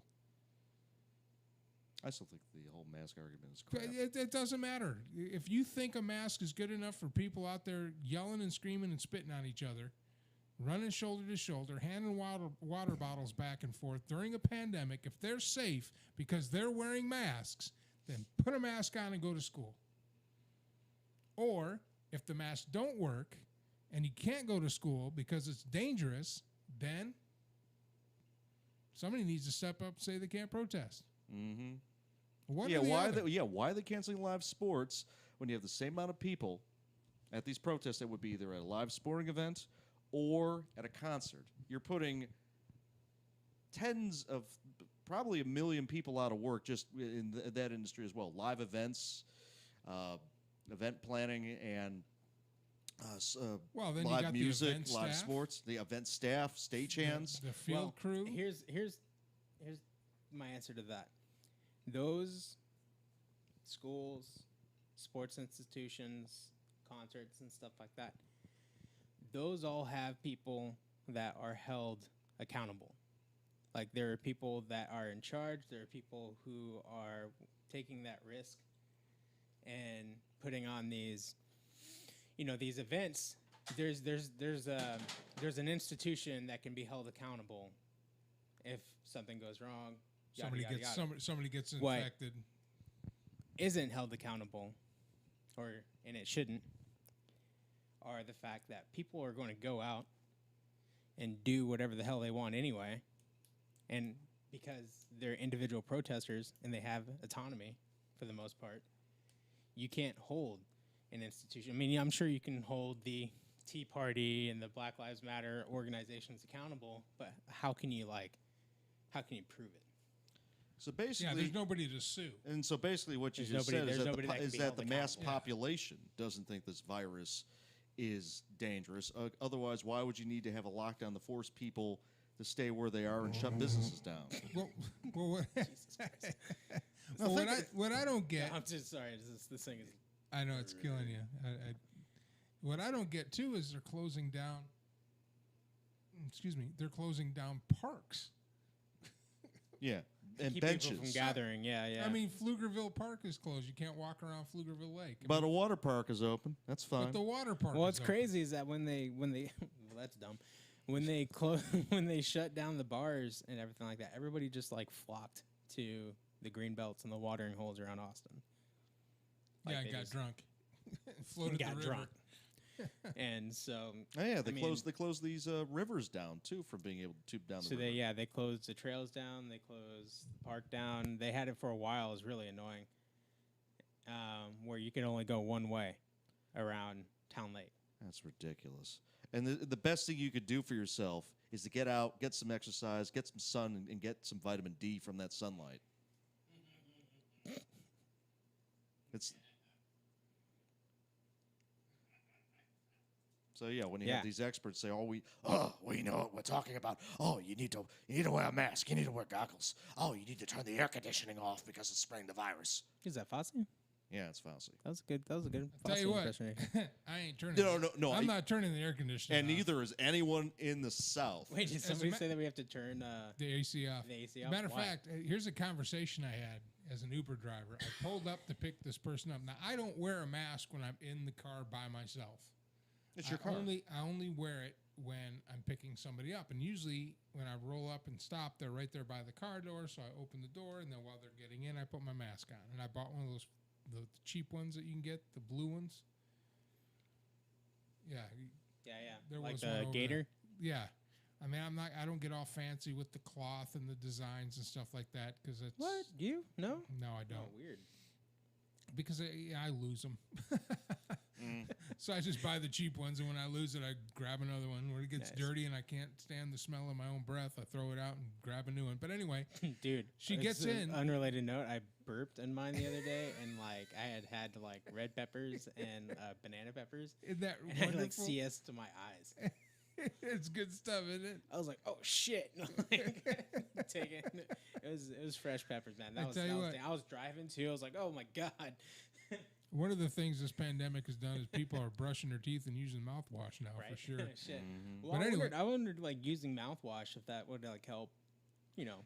I still think the whole mask argument is But crap. it doesn't matter. If you think a mask is good enough for people out there yelling and screaming and spitting on each other, running shoulder to shoulder, handing water bottles back and forth during a pandemic, if they're safe because they're wearing masks, then put a mask on and go to school. Or if the masks don't work and you can't go to school because it's dangerous, then somebody needs to step up and say they can't protest. Mm-hmm. One Yeah, or the why? other. Why are they canceling live sports when you have the same amount of people at these protests that would be either at a live sporting event or at a concert? You're putting tens of, probably 1 million people out of work just in that industry as well. Live events, event planning, and Well, then you live got the music, event live staff. sports, the event staff, stagehands. The field crew. Here's my answer to that. Those schools, sports institutions, concerts, and stuff like that, those all have people that are held accountable. Like, there are people that are in charge. There are people who are taking that risk and putting on these, these events. There's an institution that can be held accountable if something goes wrong. Yada, Somebody yada, gets yada. somebody gets What? infected. Isn't held accountable, and it shouldn't, are the fact that people are going to go out and do whatever the hell they want anyway, and because they're individual protesters and they have autonomy for the most part, you can't hold an institution. I mean, I'm sure you can hold the Tea Party and the Black Lives Matter organizations accountable, but how can you prove it? So Yeah, basically, there's nobody to sue. and so basically, what you There's just nobody- said is there's that, nobody that can be the held mass accountable. population doesn't think this virus is dangerous. Otherwise, why would you need to have a lockdown to force people to stay where they are and shut businesses down? Well, what, Well, well, think- what I don't get, I'm just sorry. This thing is. I know it's killing you. What I don't get too is they're closing down. Excuse me, they're closing down parks. Yeah, and Keep benches. people from gathering. Yeah. I mean, Pflugerville Park is closed. You can't walk around Pflugerville Lake. I But mean, a water park is open. That's fine. but the water park. Well, is what's open. crazy is that when they well, that's dumb. When they when they shut down the bars and everything like that, everybody just like flocked to the green belts and the watering holes around Austin. Yeah, Like, I they got just drunk. Floated got the river. drunk. And so Oh, yeah, they I mean- closed these rivers down too from being able to tube down the So river. they closed the trails down. They closed the park down. They had it for a while. It was really annoying. Where you could only go one way around Town Lake. That's ridiculous. And the best thing you could do for yourself is to get out, get some exercise, get some sun, and get some vitamin D from that sunlight. It's so yeah. When you Yeah. have these experts say, "Oh, we know what we're talking about. Oh, you need to wear a mask. You need to wear goggles. Oh, you need to turn the air conditioning off because it's spreading the virus. Is that Fosse? yeah, it's Fauci." That was a good. That was a good. Tell you Fosse what, impersonation. I ain't turning. No, I'm not turning the air conditioner. And off. neither is anyone in the South. Wait, did As a somebody ma- say that we have to turn the AC off. the AC off? Matter of Why? fact, here's a conversation I had as an Uber driver. I pulled up to pick this person up. Now I don't wear a mask when I'm in the car by myself. It's your I car. I only wear it when I'm picking somebody up, and usually when I roll up and stop, they're right there by the car door. So I open the door, and then while they're getting in, I put my mask on. And I bought one of those the cheap ones that you can get, the blue ones. Yeah, Yeah. there Like was one the over gator. there. Yeah, I mean, I don't get all fancy with the cloth and the designs and stuff like that because it's What you? No. No, I Oh, don't weird. because I lose them. So I just buy the cheap ones, and when I lose it, I grab another one. When it gets Nice. dirty and I can't stand the smell of my own breath, I throw it out and grab a new one. But anyway, Dude, She it's gets an in. Unrelated note: I burped in mine the other day, and like I had like red peppers and banana peppers, isn't that and I had like wonderful? CS to my eyes. It's good stuff, isn't it? I was like, "Oh shit!" Like, taking it was fresh peppers, man. That was, tell that you was what. I was driving too. I was like, "Oh my god!" One of the things this pandemic has done is people are brushing their teeth and using mouthwash now Right? for sure. Shit. Well, But anyway- I wondered like using mouthwash if that would like help, you know.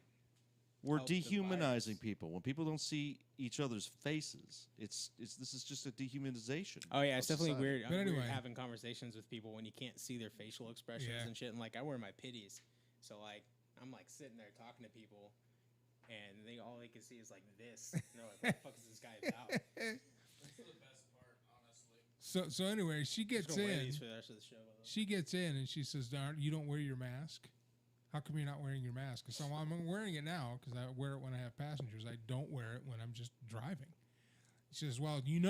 We're help the dehumanizing virus. people. When people don't see each other's faces, it's this is just a dehumanization. Oh yeah, it's of definitely society. weird. But Weird anyway. having conversations with people when you can't see their facial expressions Yeah. and shit. And like I wear my pitties, so like I'm like sitting there talking to people, and all they can see is like this. And they're like, "What the fuck is this guy about?" That's the best part, honestly. So anyway, she I'm gets just gonna wear in. these for the rest of the show. by the way. She gets in and she says, "Darn, you don't wear your mask? How come you're not wearing your mask?" I said, "Well, I'm wearing it now because I wear it when I have passengers. I don't wear it when I'm just driving." She says, "Well, you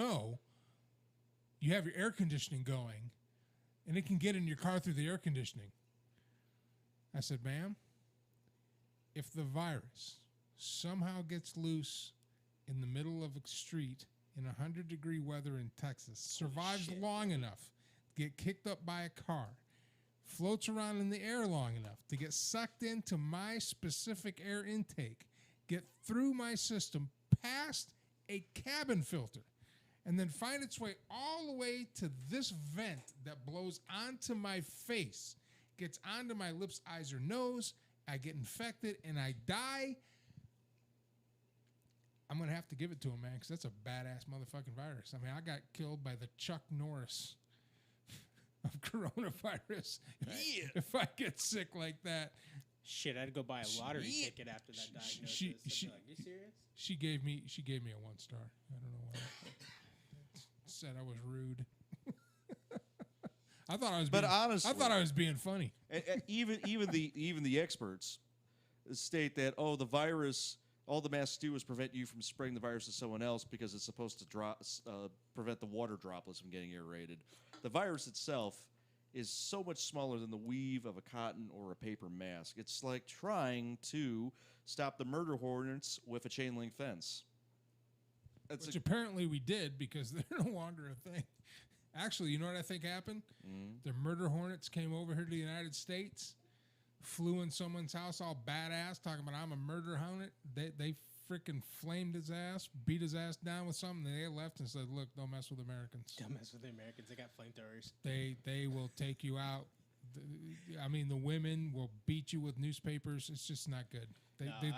have your air conditioning going, and it can get in your car through the air conditioning." I said, "Ma'am, if the virus somehow gets loose in the middle of a street in 100-degree weather in Texas, survives long enough, get kicked up by a car, floats around in the air long enough to get sucked into my specific air intake, get through my system, past a cabin filter, and then find its way all the way to this vent that blows onto my face, gets onto my lips, eyes, or nose, I get infected, and I die, I'm going to have to give it to him, man, because that's a badass motherfucking virus. I mean, I got killed by the Chuck Norris of coronavirus. Yeah. If I get sick like that, Shit, I'd go buy a lottery ticket after that diagnosis. she- I'd be she- like, you serious? she gave me a 1 star. I don't know why. Said I was rude. I thought I was. But being, honestly- I thought I was being funny. And even the experts state that the virus, all the masks do is prevent you from spreading the virus to someone else because it's supposed to prevent the water droplets from getting aerated. The virus itself is so much smaller than the weave of a cotton or a paper mask. It's like trying to stop the murder hornets with a chain link fence. It's Which apparently we did because they're no longer a thing. Actually, you know what I think happened? The murder hornets came over here to the United States, flew in someone's house all badass, talking about I'm a murder hornet. They freaking flamed his ass, beat his ass down with something. They left and said, "Look, don't mess with Americans. Don't mess with the Americans. They got flamethrowers. They will take you out. I mean, the women will beat you with newspapers. It's just not good.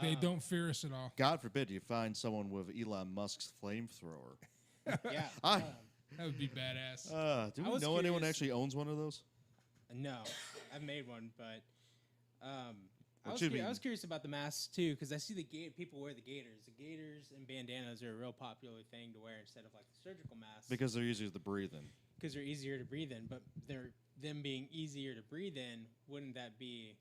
They don't fear us at all. God forbid you find someone with Elon Musk's flamethrower. Yeah. That would be badass. Do I we was know anyone curious- actually owns one of those? No, I've made one, but I What you mean? was curious about the masks too because I see people wear the gaiters. The gaiters and bandanas are a real popular thing to wear instead of like the surgical masks Because they're easier to breathe in. because they're easier to breathe in. But them being easier to breathe in, wouldn't that be?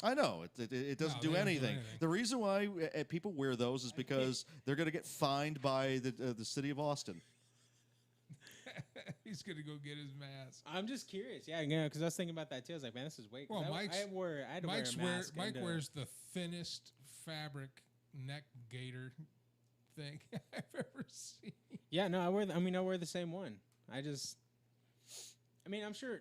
I know it doesn't No, do they don't do anything. anything. The reason why people wear those is because they're going to get fined by the city of Austin. He's gonna go get his mask. I'm just curious. Yeah, because I was thinking about that too. I was like, man, this is way. Well, I Mike's- had to wear a mask. Mike and, wears the thinnest fabric neck gaiter thing I've ever seen. Yeah, no, I wear the same one. I'm sure.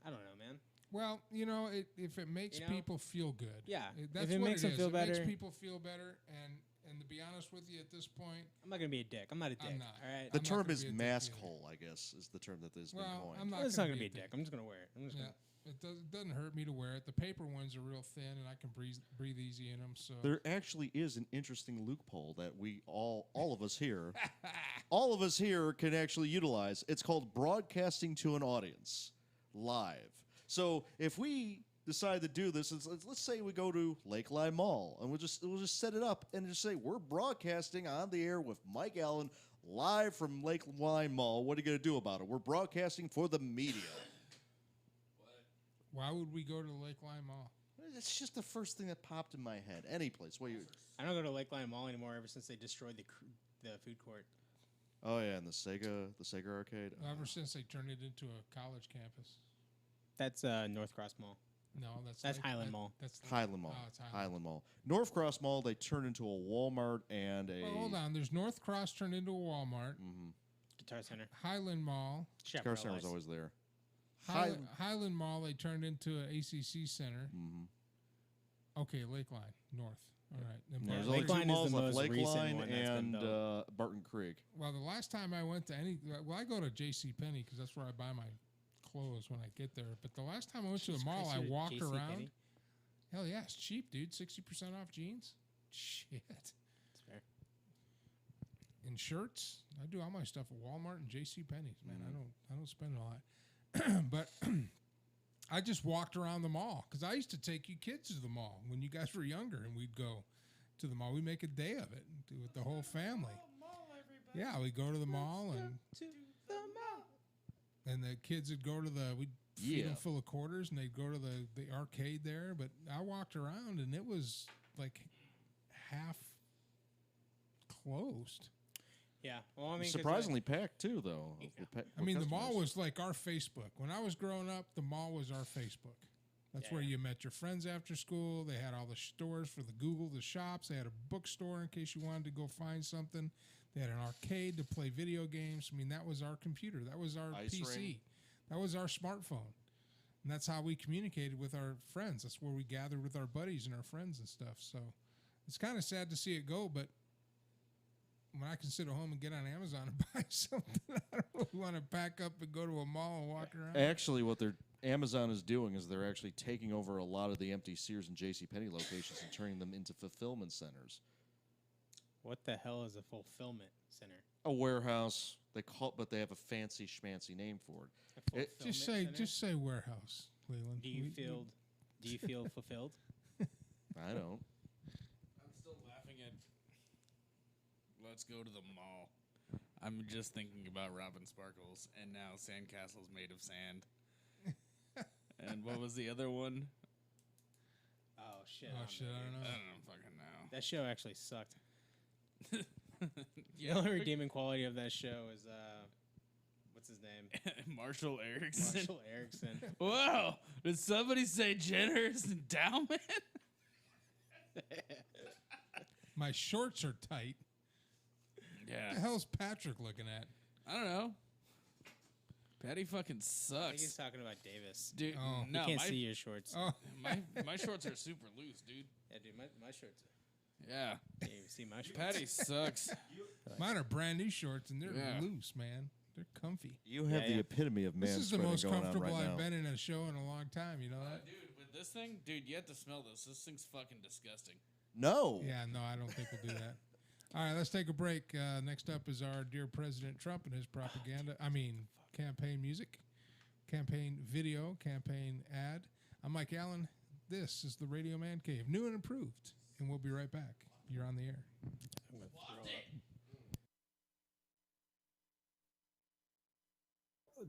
I don't know, man. Well, if it makes You know? people feel good, Yeah, that's if it what makes it them is. feel It makes better. people feel better, and to be honest with you, at this point, I'm not gonna be a dick. I'm not a dick. I'm not. All right. The I'm not term gonna is be a dick mask either. hole, I guess, is the term that has well, been coined. I'm not. It's not gonna gonna be a dick. I'm just gonna wear it. I'm just Yeah, gonna. it doesn't hurt me to wear it. The paper ones are real thin, and I can breathe easy in them. So There actually is an interesting loophole that we all of us here, all of us here can actually utilize. It's called broadcasting to an audience live. So if we decide to do this, let's say we go to Lakeline Mall and we'll just set it up and just say we're broadcasting on the air with Mike Allen live from Lakeline Mall. What are you going to do about it? We're broadcasting for the media. why would we go to the Lakeline Mall? It's just the first thing that popped in my head. Any place. I don't go to Lakeline Mall anymore ever since they destroyed the food court. Oh yeah, and the Sega arcade. Ever since they turned it into a college campus. That's North Cross Mall. No, That's Highland Mall. That's Highland Mall. Oh, it's Highland Mall. North Cross Mall, they turned into a Walmart and a. Well, hold on. There's North Cross turned into a Walmart. Guitar Center. Highland Mall. Car Chaparral Center was Ice. always there. Highland Mall, they turned into an ACC Center. Okay, Lakeline, North. All right. And There's Barton only Lakeline two is malls the left: most recent Lakeline one that's been and built. Barton Creek. Well, the last time I went to I go to J.C. Penney because that's where I buy my clothes when I get there. But the last time I went to the mall, I walked around. Hell yeah, it's cheap, dude. 60% off jeans. Shit. That's fair. And shirts. I do all my stuff at Walmart and J.C. Penney's. Man, I don't spend a lot. But I just walked around the mall because I used to take you kids to the mall when you guys were younger, and we'd go to the mall. We'd make a day of it with the whole family. Yeah, we'd go to the mall and the kids would go to we'd feed them full of quarters and they'd go to the arcade there. But I walked around and it was like half closed. Yeah. Well, I mean, 'cause, Surprisingly packed too, though. I mean, the mall was like our Facebook. When I was growing up, the mall was our Facebook. That's where you met your friends after school. They had all the stores for the Google, the shops. They had a bookstore in case you wanted to go find something. They had an arcade to play video games. I mean, that was our computer. That was our Ice PC. ring. That was our smartphone. And that's how we communicated with our friends. That's where we gathered with our buddies and our friends and stuff. So it's kind of sad to see it go, but when I can sit at home and get on Amazon and buy something, I don't really want to pack up and go to a mall and walk around. Actually, what Amazon is doing is they're actually taking over a lot of the empty Sears and JCPenney locations and turning them into fulfillment centers. what the hell is a fulfillment center? A warehouse. But they have a fancy schmancy name for it. A fulfillment center? Just say warehouse, Leland. Do you feel fulfilled? I don't. I'm still laughing at. Let's go to the mall. I'm just thinking about Robin Sparkles, and now sandcastles made of sand. And what was the other one? Oh shit! Oh shit! I don't I know. don't fucking know. That show actually sucked. Yeah, The only redeeming quality of that show is what's his name? Marshall Erickson. Marshall Erickson. Whoa! Did somebody say generous endowment? My shorts are tight. What the Yeah. hell's Patrick looking at? I don't know. Patty fucking I think sucks. he's talking about Davis. Dude, Oh. no, You can't my, see your shorts. Oh, my shorts are super loose, dude. Yeah, dude, my shorts. Yeah. Can't even see my shorts. Patty sucks. mine are brand new shorts and they're Yeah. loose, man. They're comfy. You have Yeah, the yeah. epitome of This is the manspreading most going on comfortable right I've now. been in a show in a long time. You know that? Dude, with this thing, dude, you have to smell this. This thing's fucking disgusting. No. Yeah, no, I don't think we'll do that. All right, let's take a break. Next up is our dear President Trump and his propaganda. Campaign music, campaign video, campaign ad. I'm Mike Allen. This is the Radio Man Cave, new and improved. And we'll be right back. You're on the air.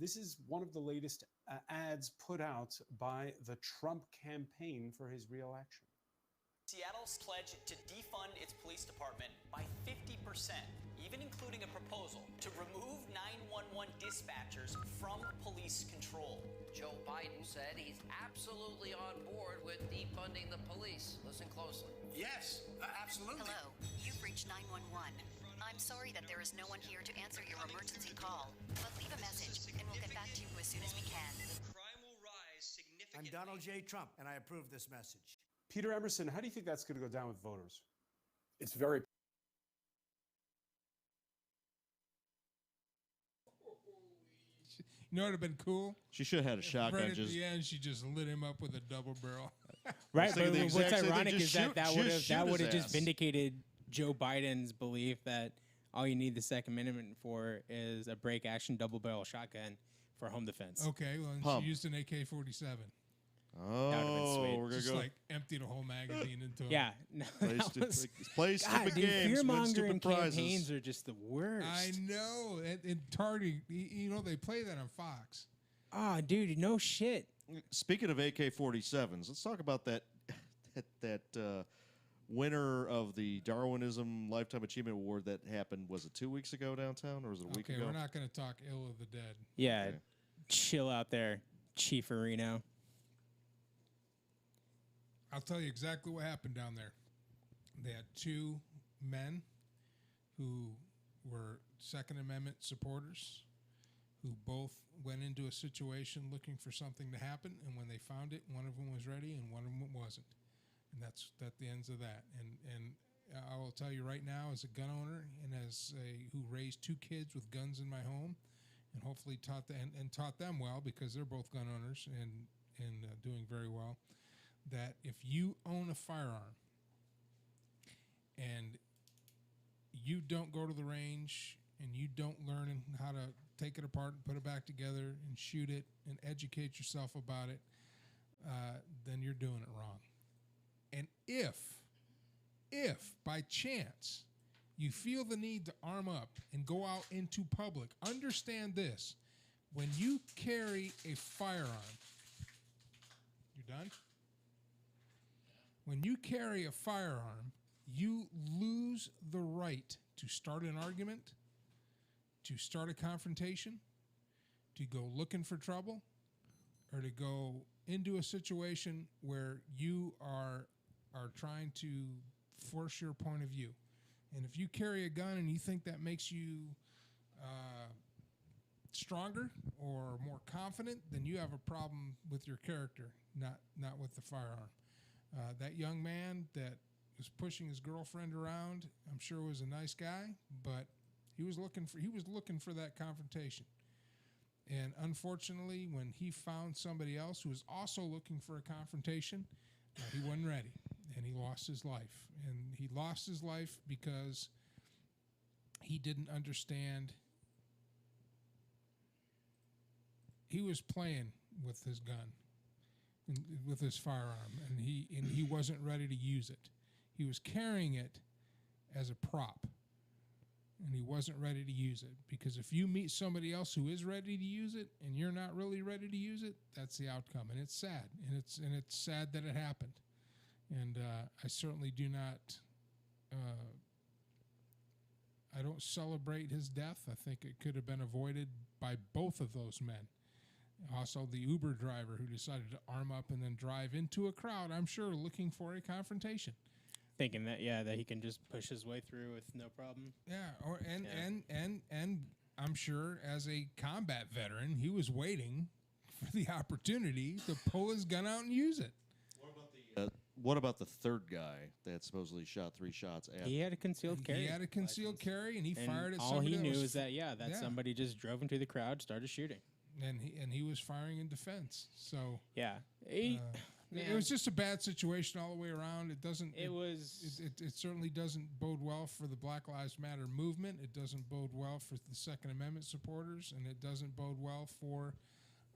This is one of the latest ads put out by the Trump campaign for his reelection. Seattle's pledged to defund its police department by 50%, even including a proposal to remove 911 dispatchers from police control. Joe Biden said he's absolutely on board with defunding the police. Listen closely. Yes, absolutely. Hello, you've reached 911. I'm sorry that there is no one here to answer your emergency call, but leave a message and we'll get back to you as soon as we can. Crime will rise significantly. I'm Donald J. Trump, and I approve this message. Peter Emerson, how do you think that's going to go down with voters? It's very You know what would have been cool? She should have had a shotgun. Right at Just the end, she just lit him up with a double barrel. Right, thinking but the what's exact same thing. ironic Just is that shoot- that just would have shoot that would his have just ass. vindicated Joe Biden's belief that all you need the Second Amendment for is a break action double barrel shotgun for home defense. Okay, well, and Pump. she used an AK-47. oh, would've been sweet. we're gonna Just go. like emptied a whole magazine into him. Yeah, no, Play, that was, play God, stupid dude, games, win fear-mongering stupid prizes. campaigns are just the worst. I know. And Tardy, you know, they play that on Fox. Oh, dude, no shit. Speaking of AK-47s, let's talk about that winner of the Darwinism Lifetime Achievement Award that happened. Was it 2 weeks ago downtown, or was it a week Okay, ago? we're not going to talk ill of the dead. Yeah, Okay. chill out there, Chief Areno. I'll tell you exactly what happened down there. They had two men who were Second Amendment supporters who both went into a situation looking for something to happen, and when they found it, one of them was ready and one of them wasn't. And that's the ends of that. And I will tell you right now, as a gun owner and as who raised two kids with guns in my home, and hopefully taught them well, because they're both gun owners and doing very well, that if you own a firearm and you don't go to the range and you don't learn how to take it apart and put it back together and shoot it and educate yourself about it, then you're doing it wrong. And if by chance you feel the need to arm up and go out into public, understand this: when you carry a firearm, you done? When you carry a firearm, you lose the right to start an argument, to start a confrontation, to go looking for trouble, or to go into a situation where you are trying to force your point of view. And if you carry a gun and you think that makes you stronger or more confident, then you have a problem with your character, not with the firearm. That young man that was pushing his girlfriend around, I'm sure was a nice guy, but he was looking for that confrontation. And unfortunately, when he found somebody else who was also looking for a confrontation, he wasn't ready, and he lost his life. And he lost his life because he didn't understand. He was playing with his gun, with his firearm, and he wasn't ready to use it. He was carrying it as a prop, and he wasn't ready to use it, because if you meet somebody else who is ready to use it and you're not really ready to use it, that's the outcome. And it's sad, and it's sad that it happened. And I certainly do not I don't celebrate his death. I think it could have been avoided by both of those men. Also, the Uber driver who decided to arm up and then drive into a crowd, I'm sure, looking for a confrontation. Thinking that that he can just push his way through with no problem. Yeah, and I'm sure as a combat veteran, he was waiting for the opportunity to pull his gun out and use it. What about the third guy that supposedly shot 3 shots at? He had a concealed carry. He had a concealed carry, and he fired at all somebody. he knew that is that somebody just drove into the crowd, started shooting, and he was firing in defense. So it was just a bad situation all the way around. It doesn't. It certainly doesn't bode well for the Black Lives Matter movement. It doesn't bode well for the Second Amendment supporters, and it doesn't bode well for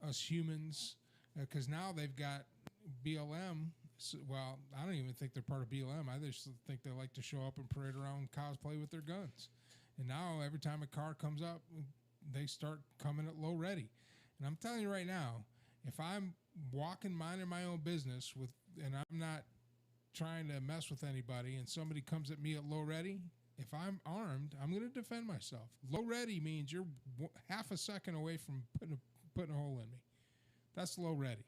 us humans, because now they've got BLM. Well, I don't even think they're part of BLM. I just think they like to show up and parade around, cosplay with their guns. And now every time a car comes up, they start coming at low ready. And I'm telling you right now, if I'm walking, minding my own business and I'm not trying to mess with anybody, and somebody comes at me at low ready, if I'm armed, I'm going to defend myself. Low ready means you're half a second away from putting a hole in me. That's low ready.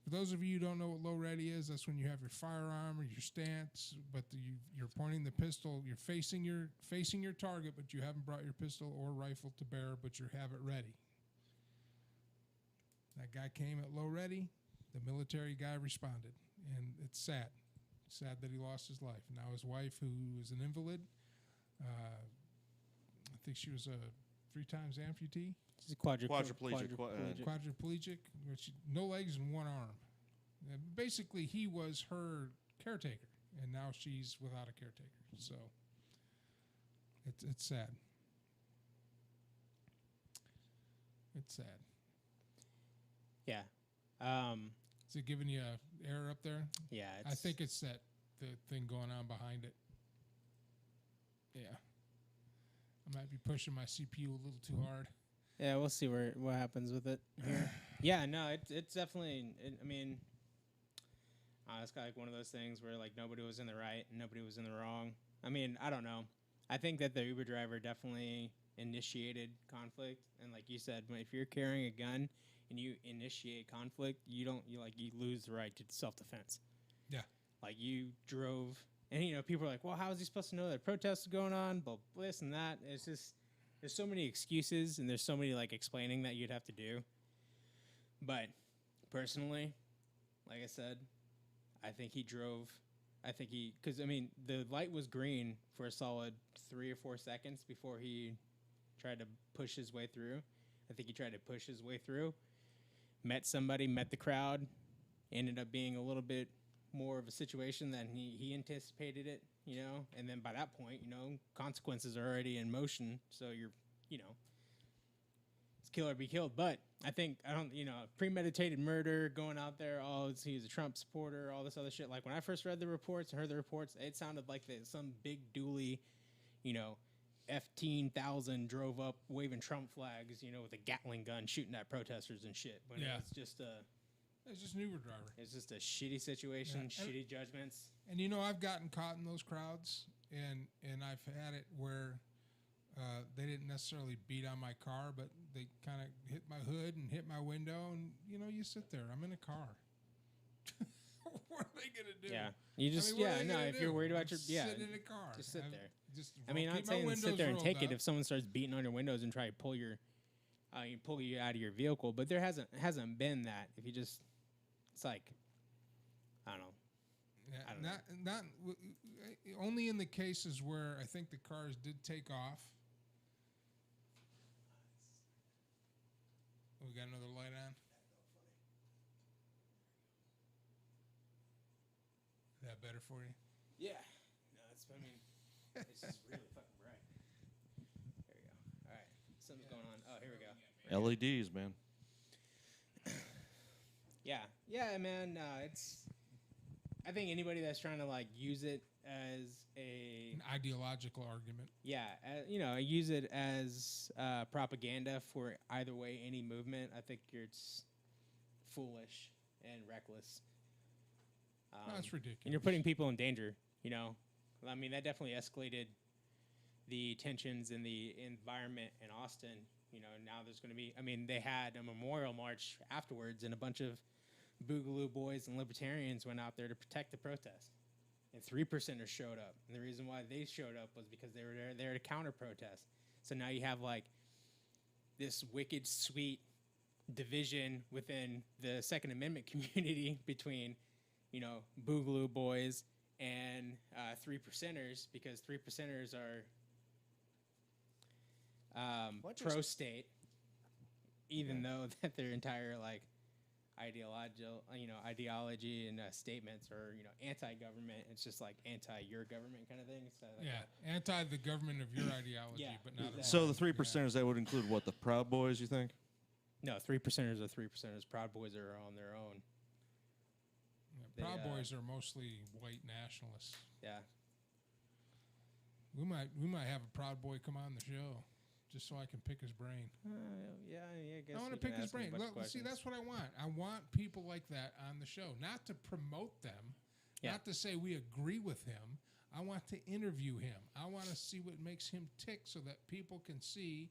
For those of you who don't know what low ready is, that's when you have your firearm or your stance, but you're pointing the pistol. You're facing your target, but you haven't brought your pistol or rifle to bear, but you have it ready. That guy came at low ready. The military guy responded, and it's sad. Sad that he lost his life. Now his wife, who is an invalid, I think she was a 3 times amputee. She's quadriplegic. Quadriplegic, which no legs and 1 arm. Basically, he was her caretaker, and now she's without a caretaker. So it's sad. It's sad. Yeah. Is it giving you a error up there? Yeah. I think it's the thing going on behind it. Yeah. I might be pushing my CPU a little too hard. Yeah, we'll see what happens with it here. Yeah, no, it's definitely. I mean, it's kind of like one of those things where like nobody was in the right and nobody was in the wrong. I mean, I don't know. I think that the Uber driver definitely initiated conflict, and like you said, if you're carrying a gun and you initiate conflict, you lose the right to self-defense. Yeah, like you drove, and people are like, well, how is he supposed to know that protests are going on? But this and that. It's just. There's so many excuses and there's so many like explaining that you'd have to do. But personally, like I said, because the light was green for a solid 3 or 4 seconds before he tried to push his way through. I think he tried to push his way through, met the crowd, ended up being a little bit more of a situation than he anticipated it, and then by that point, consequences are already in motion, so you're, it's kill or be killed. But I don't, premeditated murder, going out there, he's a Trump supporter, all this other shit. Like when I first read the reports, heard the reports, it sounded like some big dually, F-10,000 drove up waving Trump flags, with a Gatling gun shooting at protesters and shit. When yeah. it's just It's just an Uber driver. It's just a shitty situation, shitty judgments. And I've gotten caught in those crowds, and I've had it where they didn't necessarily beat on my car, but they kind of hit my hood and hit my window, and you sit there. I'm in a car. What are they gonna do? Yeah, you just if you're worried about sit in a car, just sit there. I'm not saying sit there and take it if someone starts beating on your windows and try to pull you out of your vehicle, but there hasn't been that. If you just it's like, I don't know. Yeah, I don't know. Not only in the cases where I think the cars did take off. Oh, we got another light on. Is that better for you? Yeah. No, it's just really fucking bright. There you go. All right. Something's going on. Oh, here we go. LEDs, man. Yeah, man. I think anybody that's trying to like use it as an ideological argument. Yeah, use it as propaganda for either way any movement. I think it's foolish and reckless. That's ridiculous. And you're putting people in danger. That definitely escalated the tensions in the environment in Austin, now there's going to be, they had a memorial march afterwards, and a bunch of Boogaloo boys and libertarians went out there to protect the protest. And 3%ers showed up. And the reason why they showed up was because they were there to counter protest. So now you have like this wicked sweet division within the Second Amendment community between, Boogaloo boys and 3%ers, because 3%ers are pro-state, even though that their entire like ideology and statements are anti-government. It's just like anti-your government kind of thing. So like anti the government of your ideology, but not. exactly. So the 3%ers, that would include what, the Proud Boys, you think? No, 3%ers are 3%ers. Proud Boys are on their own. Proud Boys are mostly white nationalists. Yeah. We might have a Proud Boy come on the show, just so I can pick his brain. I guess I want to pick his brain. Look, see, that's what I want. I want people like that on the show, not to promote them, not to say we agree with him. I want to interview him. I want to see what makes him tick, so that people can see.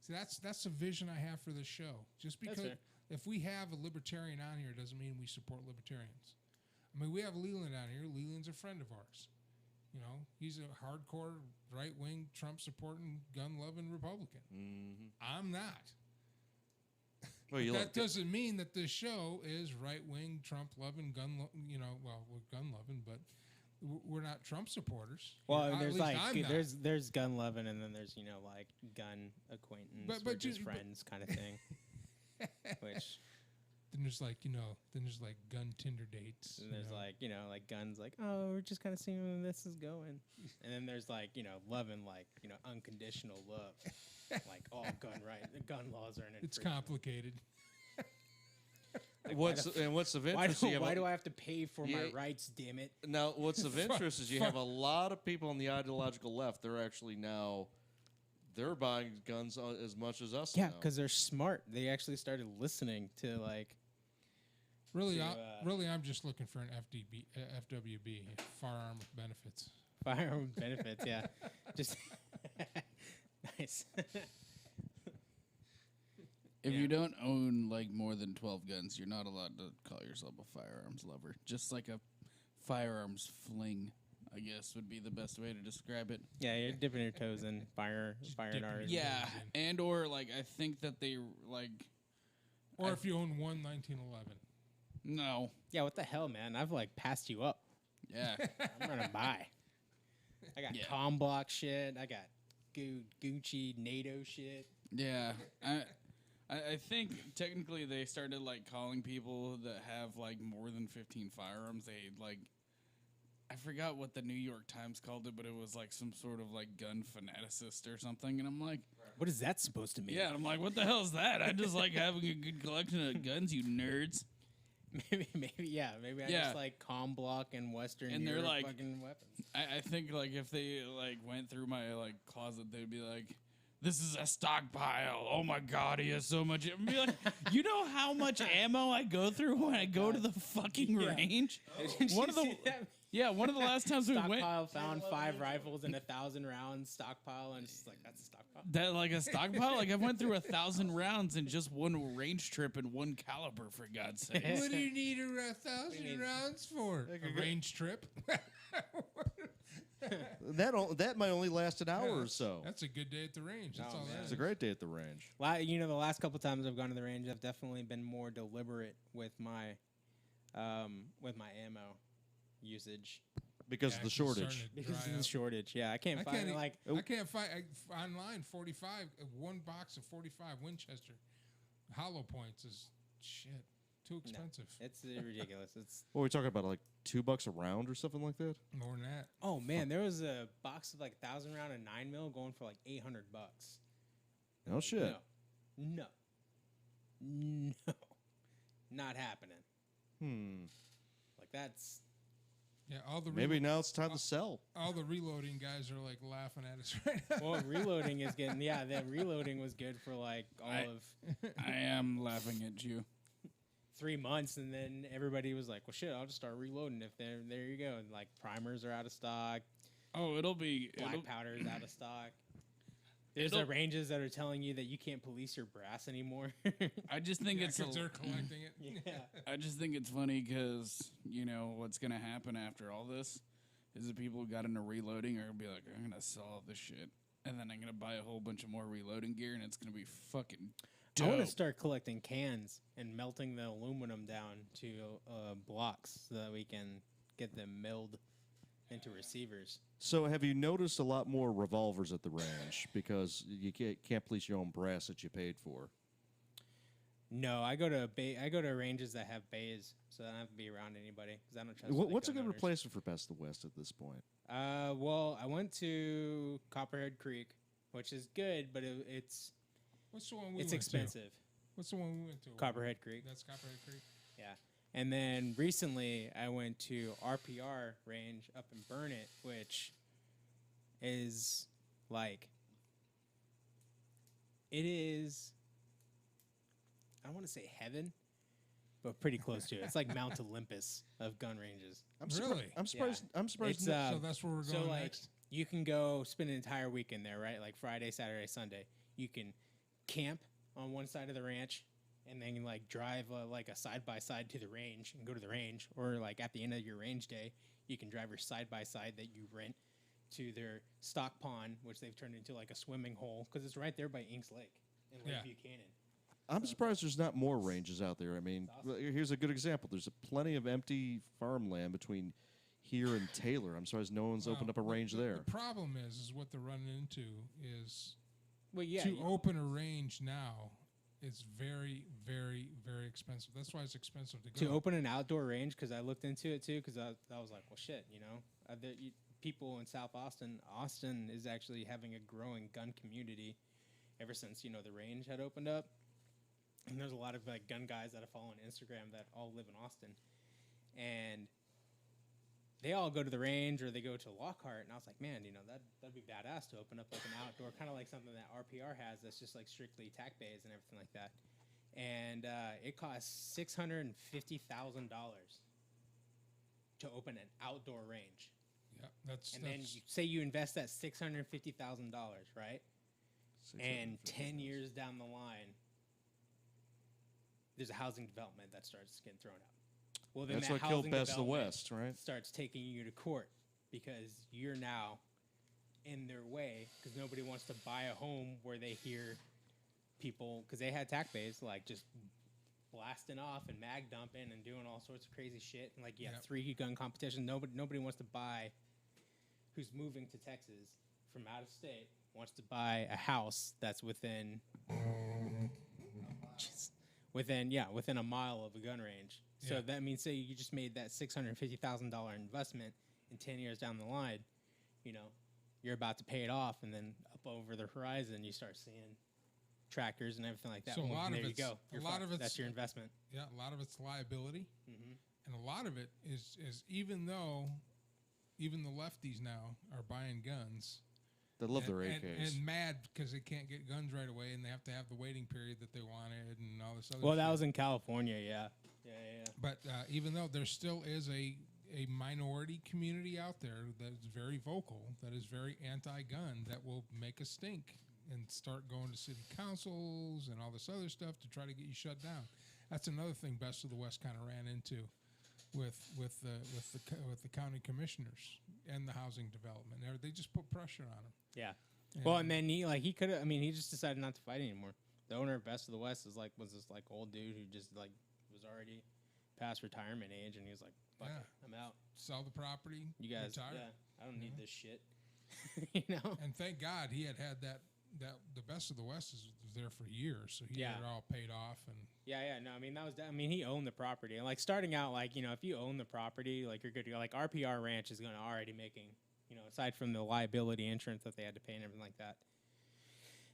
See, that's the vision I have for this show. Just because if we have a libertarian on here, doesn't mean we support libertarians. We have Leland on here. Leland's a friend of ours. He's a hardcore right-wing, Trump-supporting, gun-loving Republican. Mm-hmm. I'm not. Well, that doesn't mean that this show is right-wing, Trump-loving, we're gun-loving, but we're not Trump supporters. Well, there's there's gun-loving, and then there's like gun acquaintance, but just friends kind of thing. Which. Then there's like gun Tinder dates. And there's like guns like, oh, we're just kind of seeing where this is going. And then there's loving unconditional love. Like all gun laws are in it. It's complicated. What's of interest? Why do I have to pay for my rights, damn it? Now, what's of interest is you have a lot of people on the ideological left. They're actually now, they're buying guns as much as us. Yeah, because they're smart. They actually started listening to like. Really, I'm just looking for an FWB, firearm with benefits. Firearm with benefits, yeah. Just nice. If you don't own like more than 12 guns, you're not allowed to call yourself a firearms lover. Just like a firearms fling, I guess, would be the best way to describe it. Yeah, you're dipping your toes in fire and ours. Yeah, and or like I think that they like. Or if you own one 1911. No. Yeah, what the hell, man? I've like passed you up. Yeah. I'm gonna buy. I got Com Block shit. I got Gucci NATO shit. Yeah. I think technically they started like calling people that have like more than 15 firearms. They like, I forgot what the New York Times called it, but it was like some sort of like gun fanaticist or something. And I'm like, what is that supposed to mean? Yeah, I'm like, what the hell is that? I just like having a good collection of guns, you nerds. Maybe I just like Com Block and Western and they're like fucking weapons. I think like if they like went through my like closet, they'd be like, this is a stockpile. Oh my God, he has so much. I'd be like, you know how much ammo I go through when I go to the fucking range? One of the last times we went, stockpile found 5 rifles and 1,000 rounds. Stockpile, and it's just like, that's a stockpile. That like a stockpile? Like I went through 1,000 rounds in just one range trip and one caliber, for God's sake. What do you need 1,000 rounds for? A range trip? That might only last an hour or so. That's a good day at the range. That's all that It's is. a great day at the range. The last couple times I've gone to the range, I've definitely been more deliberate with my ammo usage. Because of the shortage. Because of the shortage, yeah. I can't find online 45, one box of 45 Winchester hollow points is shit. Too expensive. No, it's ridiculous. It's what are we talking about, like $2 a round or something like that? More than that. Oh man, there was a box of like 1,000 round and 9mm going for like $800. No shit. No, not happening. Like that's. Yeah, all the maybe now it's time to sell. All the reloading guys are like laughing at us right now. Well, reloading is getting that reloading was good for like I am laughing at you. 3 months, and then everybody was like, well shit, I'll just start reloading if there you go. And like primers are out of stock, Oh, it'll be Black powder is out of stock. There's ranges that are telling you that you can't police your brass anymore. I just think it's because they're collecting it. Yeah. I just think it's funny because you know what's gonna happen after all this is that people got into reloading are gonna be like, I'm gonna sell all this shit, and then I'm gonna buy a whole bunch of more reloading gear, and it's gonna be fucking dope. I want to start collecting cans and melting the aluminum down to blocks so that we can get them milled into receivers. So, have you noticed a lot more revolvers at the range because you can't police your own brass that you paid for? No, I go to ranges that have bays, so I don't have to be around anybody because I don't trust. What's a gun good owners. replacement for Best of the West at this point? Well, I went to Copperhead Creek, which is good, but it's What's the one we it's went expensive. to? What's the one we went to? Copperhead Creek. That's Copperhead Creek. Yeah. And then recently I went to RPR range up in Burnett, which is like, it is, I don't want to say heaven, but pretty close to it. It's like Mount Olympus of gun ranges. Really? I'm surprised. Yeah. I'm surprised. It's, So that's where we're going like, next. you can go spend an entire weekend there, right? Like Friday, Saturday, Sunday. You can camp on one side of the ranch and then like drive like a side-by-side to the range and go to the range. Or like at the end of your range day, you can drive your side-by-side that you rent to their stock pond, which they've turned into like a swimming hole because it's right there by Inks Lake in Lake Yeah. Buchanan. I'm surprised there's not more ranges out there. I mean, here's a good example. There's plenty of empty farmland between here and Taylor. I'm surprised no one's opened up a range there. The problem is what they're running into is Well, yeah, to you- open a range now. It's very, very, very expensive. That's why it's expensive to go. To open an outdoor range, because I looked into it too, because I was like, well, shit, people in South Austin is actually having a growing gun community ever since, the range had opened up. And there's a lot of like gun guys that I follow on Instagram that all live in Austin. And they all go to the range or they go to Lockhart. And I was like, man, that'd be badass to open up like an outdoor, kind of like something that RPR has that's just like strictly tack bays and everything like that. And it costs $650,000 to open an outdoor range. Yeah, that's. And then you say you invest that $650,000, right? And 10 years down the line, there's a housing development that starts getting thrown out. Well, then That's that what killed housing Best of the development West, right? starts taking you to court because you're now in their way because nobody wants to buy a home where they hear people, because they had tack bays like just blasting off and mag dumping and doing all sorts of crazy shit. And like you have Yep. 3 gun competition. Nobody wants to buy, who's moving to Texas from out of state wants to buy a house that's within a mile of a gun range. So Yeah. that means, say you just made that $650,000 investment, and 10 years down the line, you're about to pay it off, and then up over the horizon, you start seeing tractors and everything like that. So a Well, lot of there you it's- go. a You're lot fucked. of it's- That's your investment. Yeah, a lot of it's liability, Mm-hmm. and a lot of it is even though even the lefties now are buying guns. They love their and, AKs. and mad because they can't get guns right away, and they have to have the waiting period that they wanted, and all this other. Well, that shit. was in California, yeah. But even though there still is a minority community out there that's very vocal, that is very anti-gun, that will make a stink and start going to city councils and all this other stuff to try to get you shut down. That's another thing Best of the West kind of ran into with the county commissioners and the housing development. They just put pressure on them. Yeah. Well, and then he could have. I mean, he just decided not to fight anymore. The owner of Best of the West was this old dude who just was already past retirement age, and he was like, "Fuck it, I'm out. Sell the property. You guys, retire. I don't need this shit." And thank God he had that the Best of the West was there for years, so he had it all paid off. And No, I mean he owned the property, and like starting out, if you own the property, like you're good to go. Like RPR Ranch is going to already making, aside from the liability insurance that they had to pay and everything like that,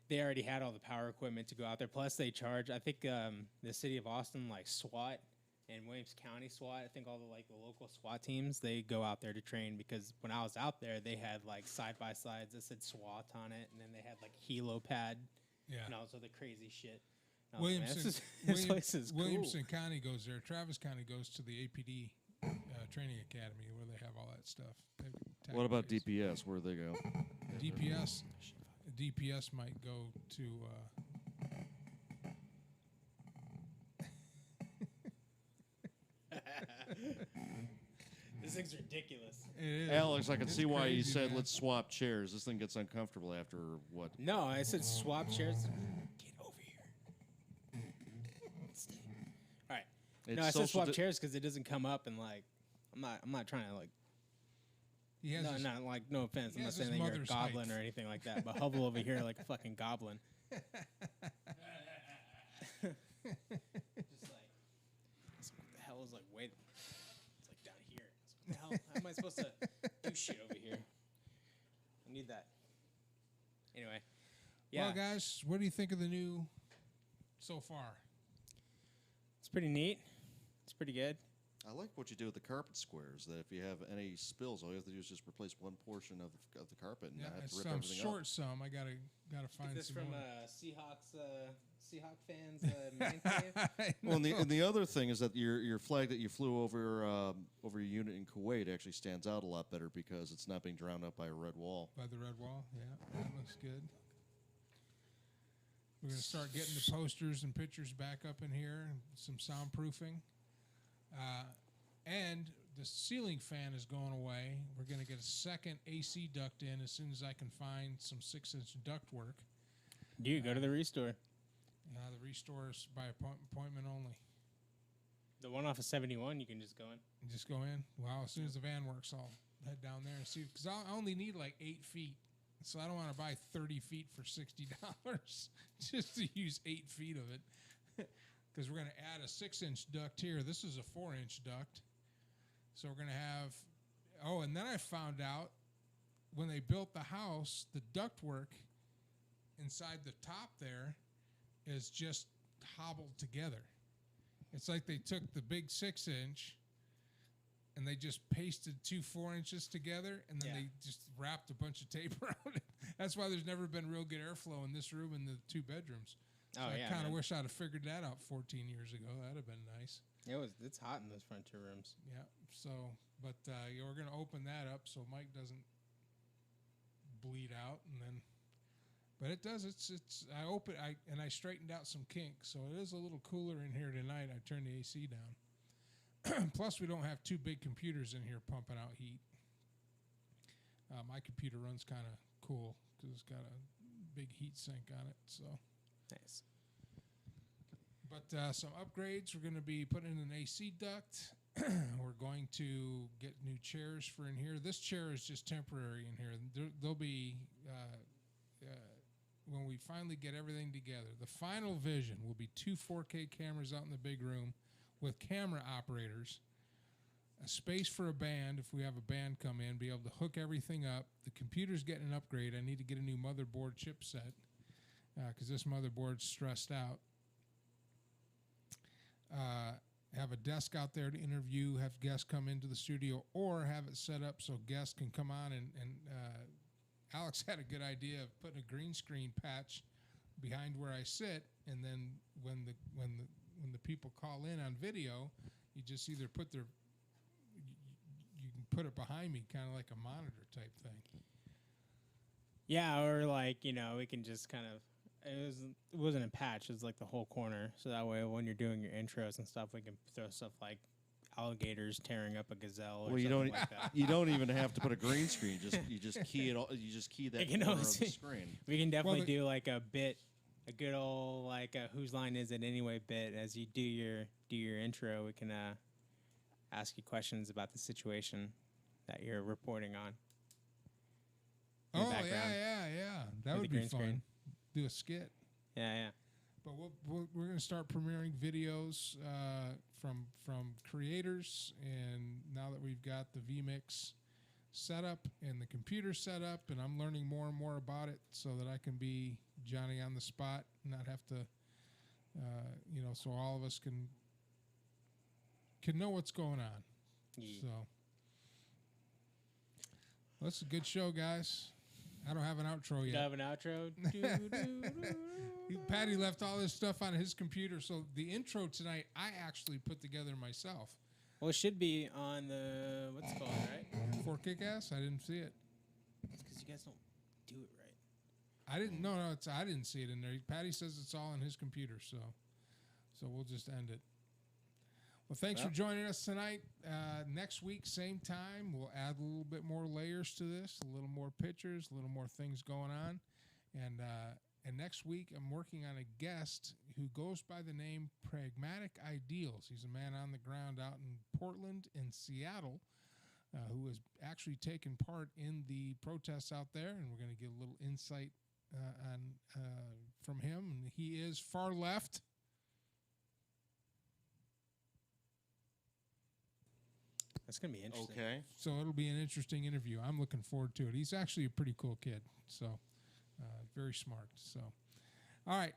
they already had all the power equipment to go out there. Plus they charge, I think the city of Austin, like SWAT and Williams County SWAT, I think all the local SWAT teams, they go out there to train, because when I was out there, they had like side-by-sides that said SWAT on it, and then they had like helo pad and all this other crazy shit. And I was like, "Man, this place is cool." Williamson County goes there. Travis County goes to the APD training academy where they have all that stuff. What about DPS? Where'd they go? DPS might go to. This thing's ridiculous. It is. Alex, I can see why you crazy, said man. let's swap chairs. This thing gets uncomfortable after what? No, I said swap chairs. Get over here. All right. It's No, I said social swap di- chairs because it doesn't come up and like I'm not trying to like. He has his- No offense. he I'm not has his saying that you're a mother's goblin height. or anything like that, but hovel over here like a fucking goblin. Just like, what the hell is like wait? It's like down here. What the hell? How am I supposed to do shit over here? I need that. Anyway, yeah, Well, guys, what do you think of the new so far? it's pretty neat. It's pretty good. I like what you do with the carpet squares. That if you have any spills, all you have to do is just replace one portion of the carpet and Yeah, not have it's to rip everything short up. some. I gotta find Get this some from more. Seahawk fans man cave. I Well, know. and the other thing is that your flag that you flew over your unit in Kuwait actually stands out a lot better because it's not being drowned out by a red wall. By the red wall, yeah, that looks good. We're gonna start getting the posters and pictures back up in here, and some soundproofing, and the ceiling fan is going away. We're gonna get a second AC duct in as soon as I can find some 6-inch duct work. Dude, go to the restore. The restore is by appointment only. The one off of 71, you can just go in. And just go in. Well, as soon as the van works, I'll head down there and see. Because I only need like 8 feet. So I don't want to buy 30 feet for $60 just to use 8 feet of it. Because we're going to add a 6-inch duct here. This is a 4-inch duct. So we're going to have... Oh, and then I found out when they built the house, the ductwork inside the top there is just hobbled together. It's like they took the big 6-inch and they just pasted 2 4-inches together, and then they just wrapped a bunch of tape around it. That's why there's never been real good airflow in this room and the 2 bedrooms. So I kind of wish I'd have figured that out 14 years ago. That'd have been nice. It's hot in those front 2 rooms. Yeah. So, but yeah, we're gonna open that up so Mike doesn't bleed out, and then. But it does. I straightened out some kinks, so it is a little cooler in here tonight. I turned the AC down. Plus, we don't have 2 big computers in here pumping out heat. My computer runs kind of cool because it's got a big heat sink on it. So nice. But some upgrades. We're going to be putting in an AC duct. We're going to get new chairs for in here. This chair is just temporary in here. There'll be. When we finally get everything together, the final vision will be 2 4K cameras out in the big room with camera operators, a space for a band if we have a band come in, be able to hook everything up. The computer's getting an upgrade. I need to get a new motherboard chipset because this motherboard's stressed out. Have a desk out there to interview, have guests come into the studio, or have it set up so guests can come on and Alex had a good idea of putting a green screen patch behind where I sit, and then when the people call in on video, you just either put you can put it behind me, kind of like a monitor type thing. Yeah, or like we can just kind of. It wasn't a patch. It was like the whole corner, so that way when you're doing your intros and stuff, we can throw stuff like alligators tearing up a gazelle. Or Well, you something don't. like that. You don't even have to put a green screen. You just key it. You just key that corner of the screen. We can definitely do like a good old like a whose line is it anyway bit. As you do your intro, we can ask you questions about the situation that you're reporting on. In the background. Yeah. That With would the be green fun. screen. Do a skit. Yeah. But we're going to start premiering videos from creators, and now that we've got the vMix set up and the computer set up, and I'm learning more and more about it so that I can be Johnny on the spot, not have to, so all of us can know what's going on. Yeah. So that's a good show, guys. I don't have an outro yet. You don't have an outro? Patty left all this stuff on his computer, so the intro tonight I actually put together myself. Well, it should be on the what's it called, right? For Kick-Ass? I didn't see it. It's because you guys don't do it right. I didn't. No. I didn't see it in there. Patty says it's all on his computer, so we'll just end it. Well, thanks for joining us tonight. Next week, same time, we'll add a little bit more layers to this, a little more pictures, a little more things going on, and next week I'm working on a guest who goes by the name Pragmatic Ideals. He's a man on the ground out in Portland and Seattle. Who has actually taken part in the protests out there, and we're going to get a little insight from him. And he is far left. That's going to be interesting. Okay. So it'll be an interesting interview. I'm looking forward to it. He's actually a pretty cool kid, so very smart. So, all right.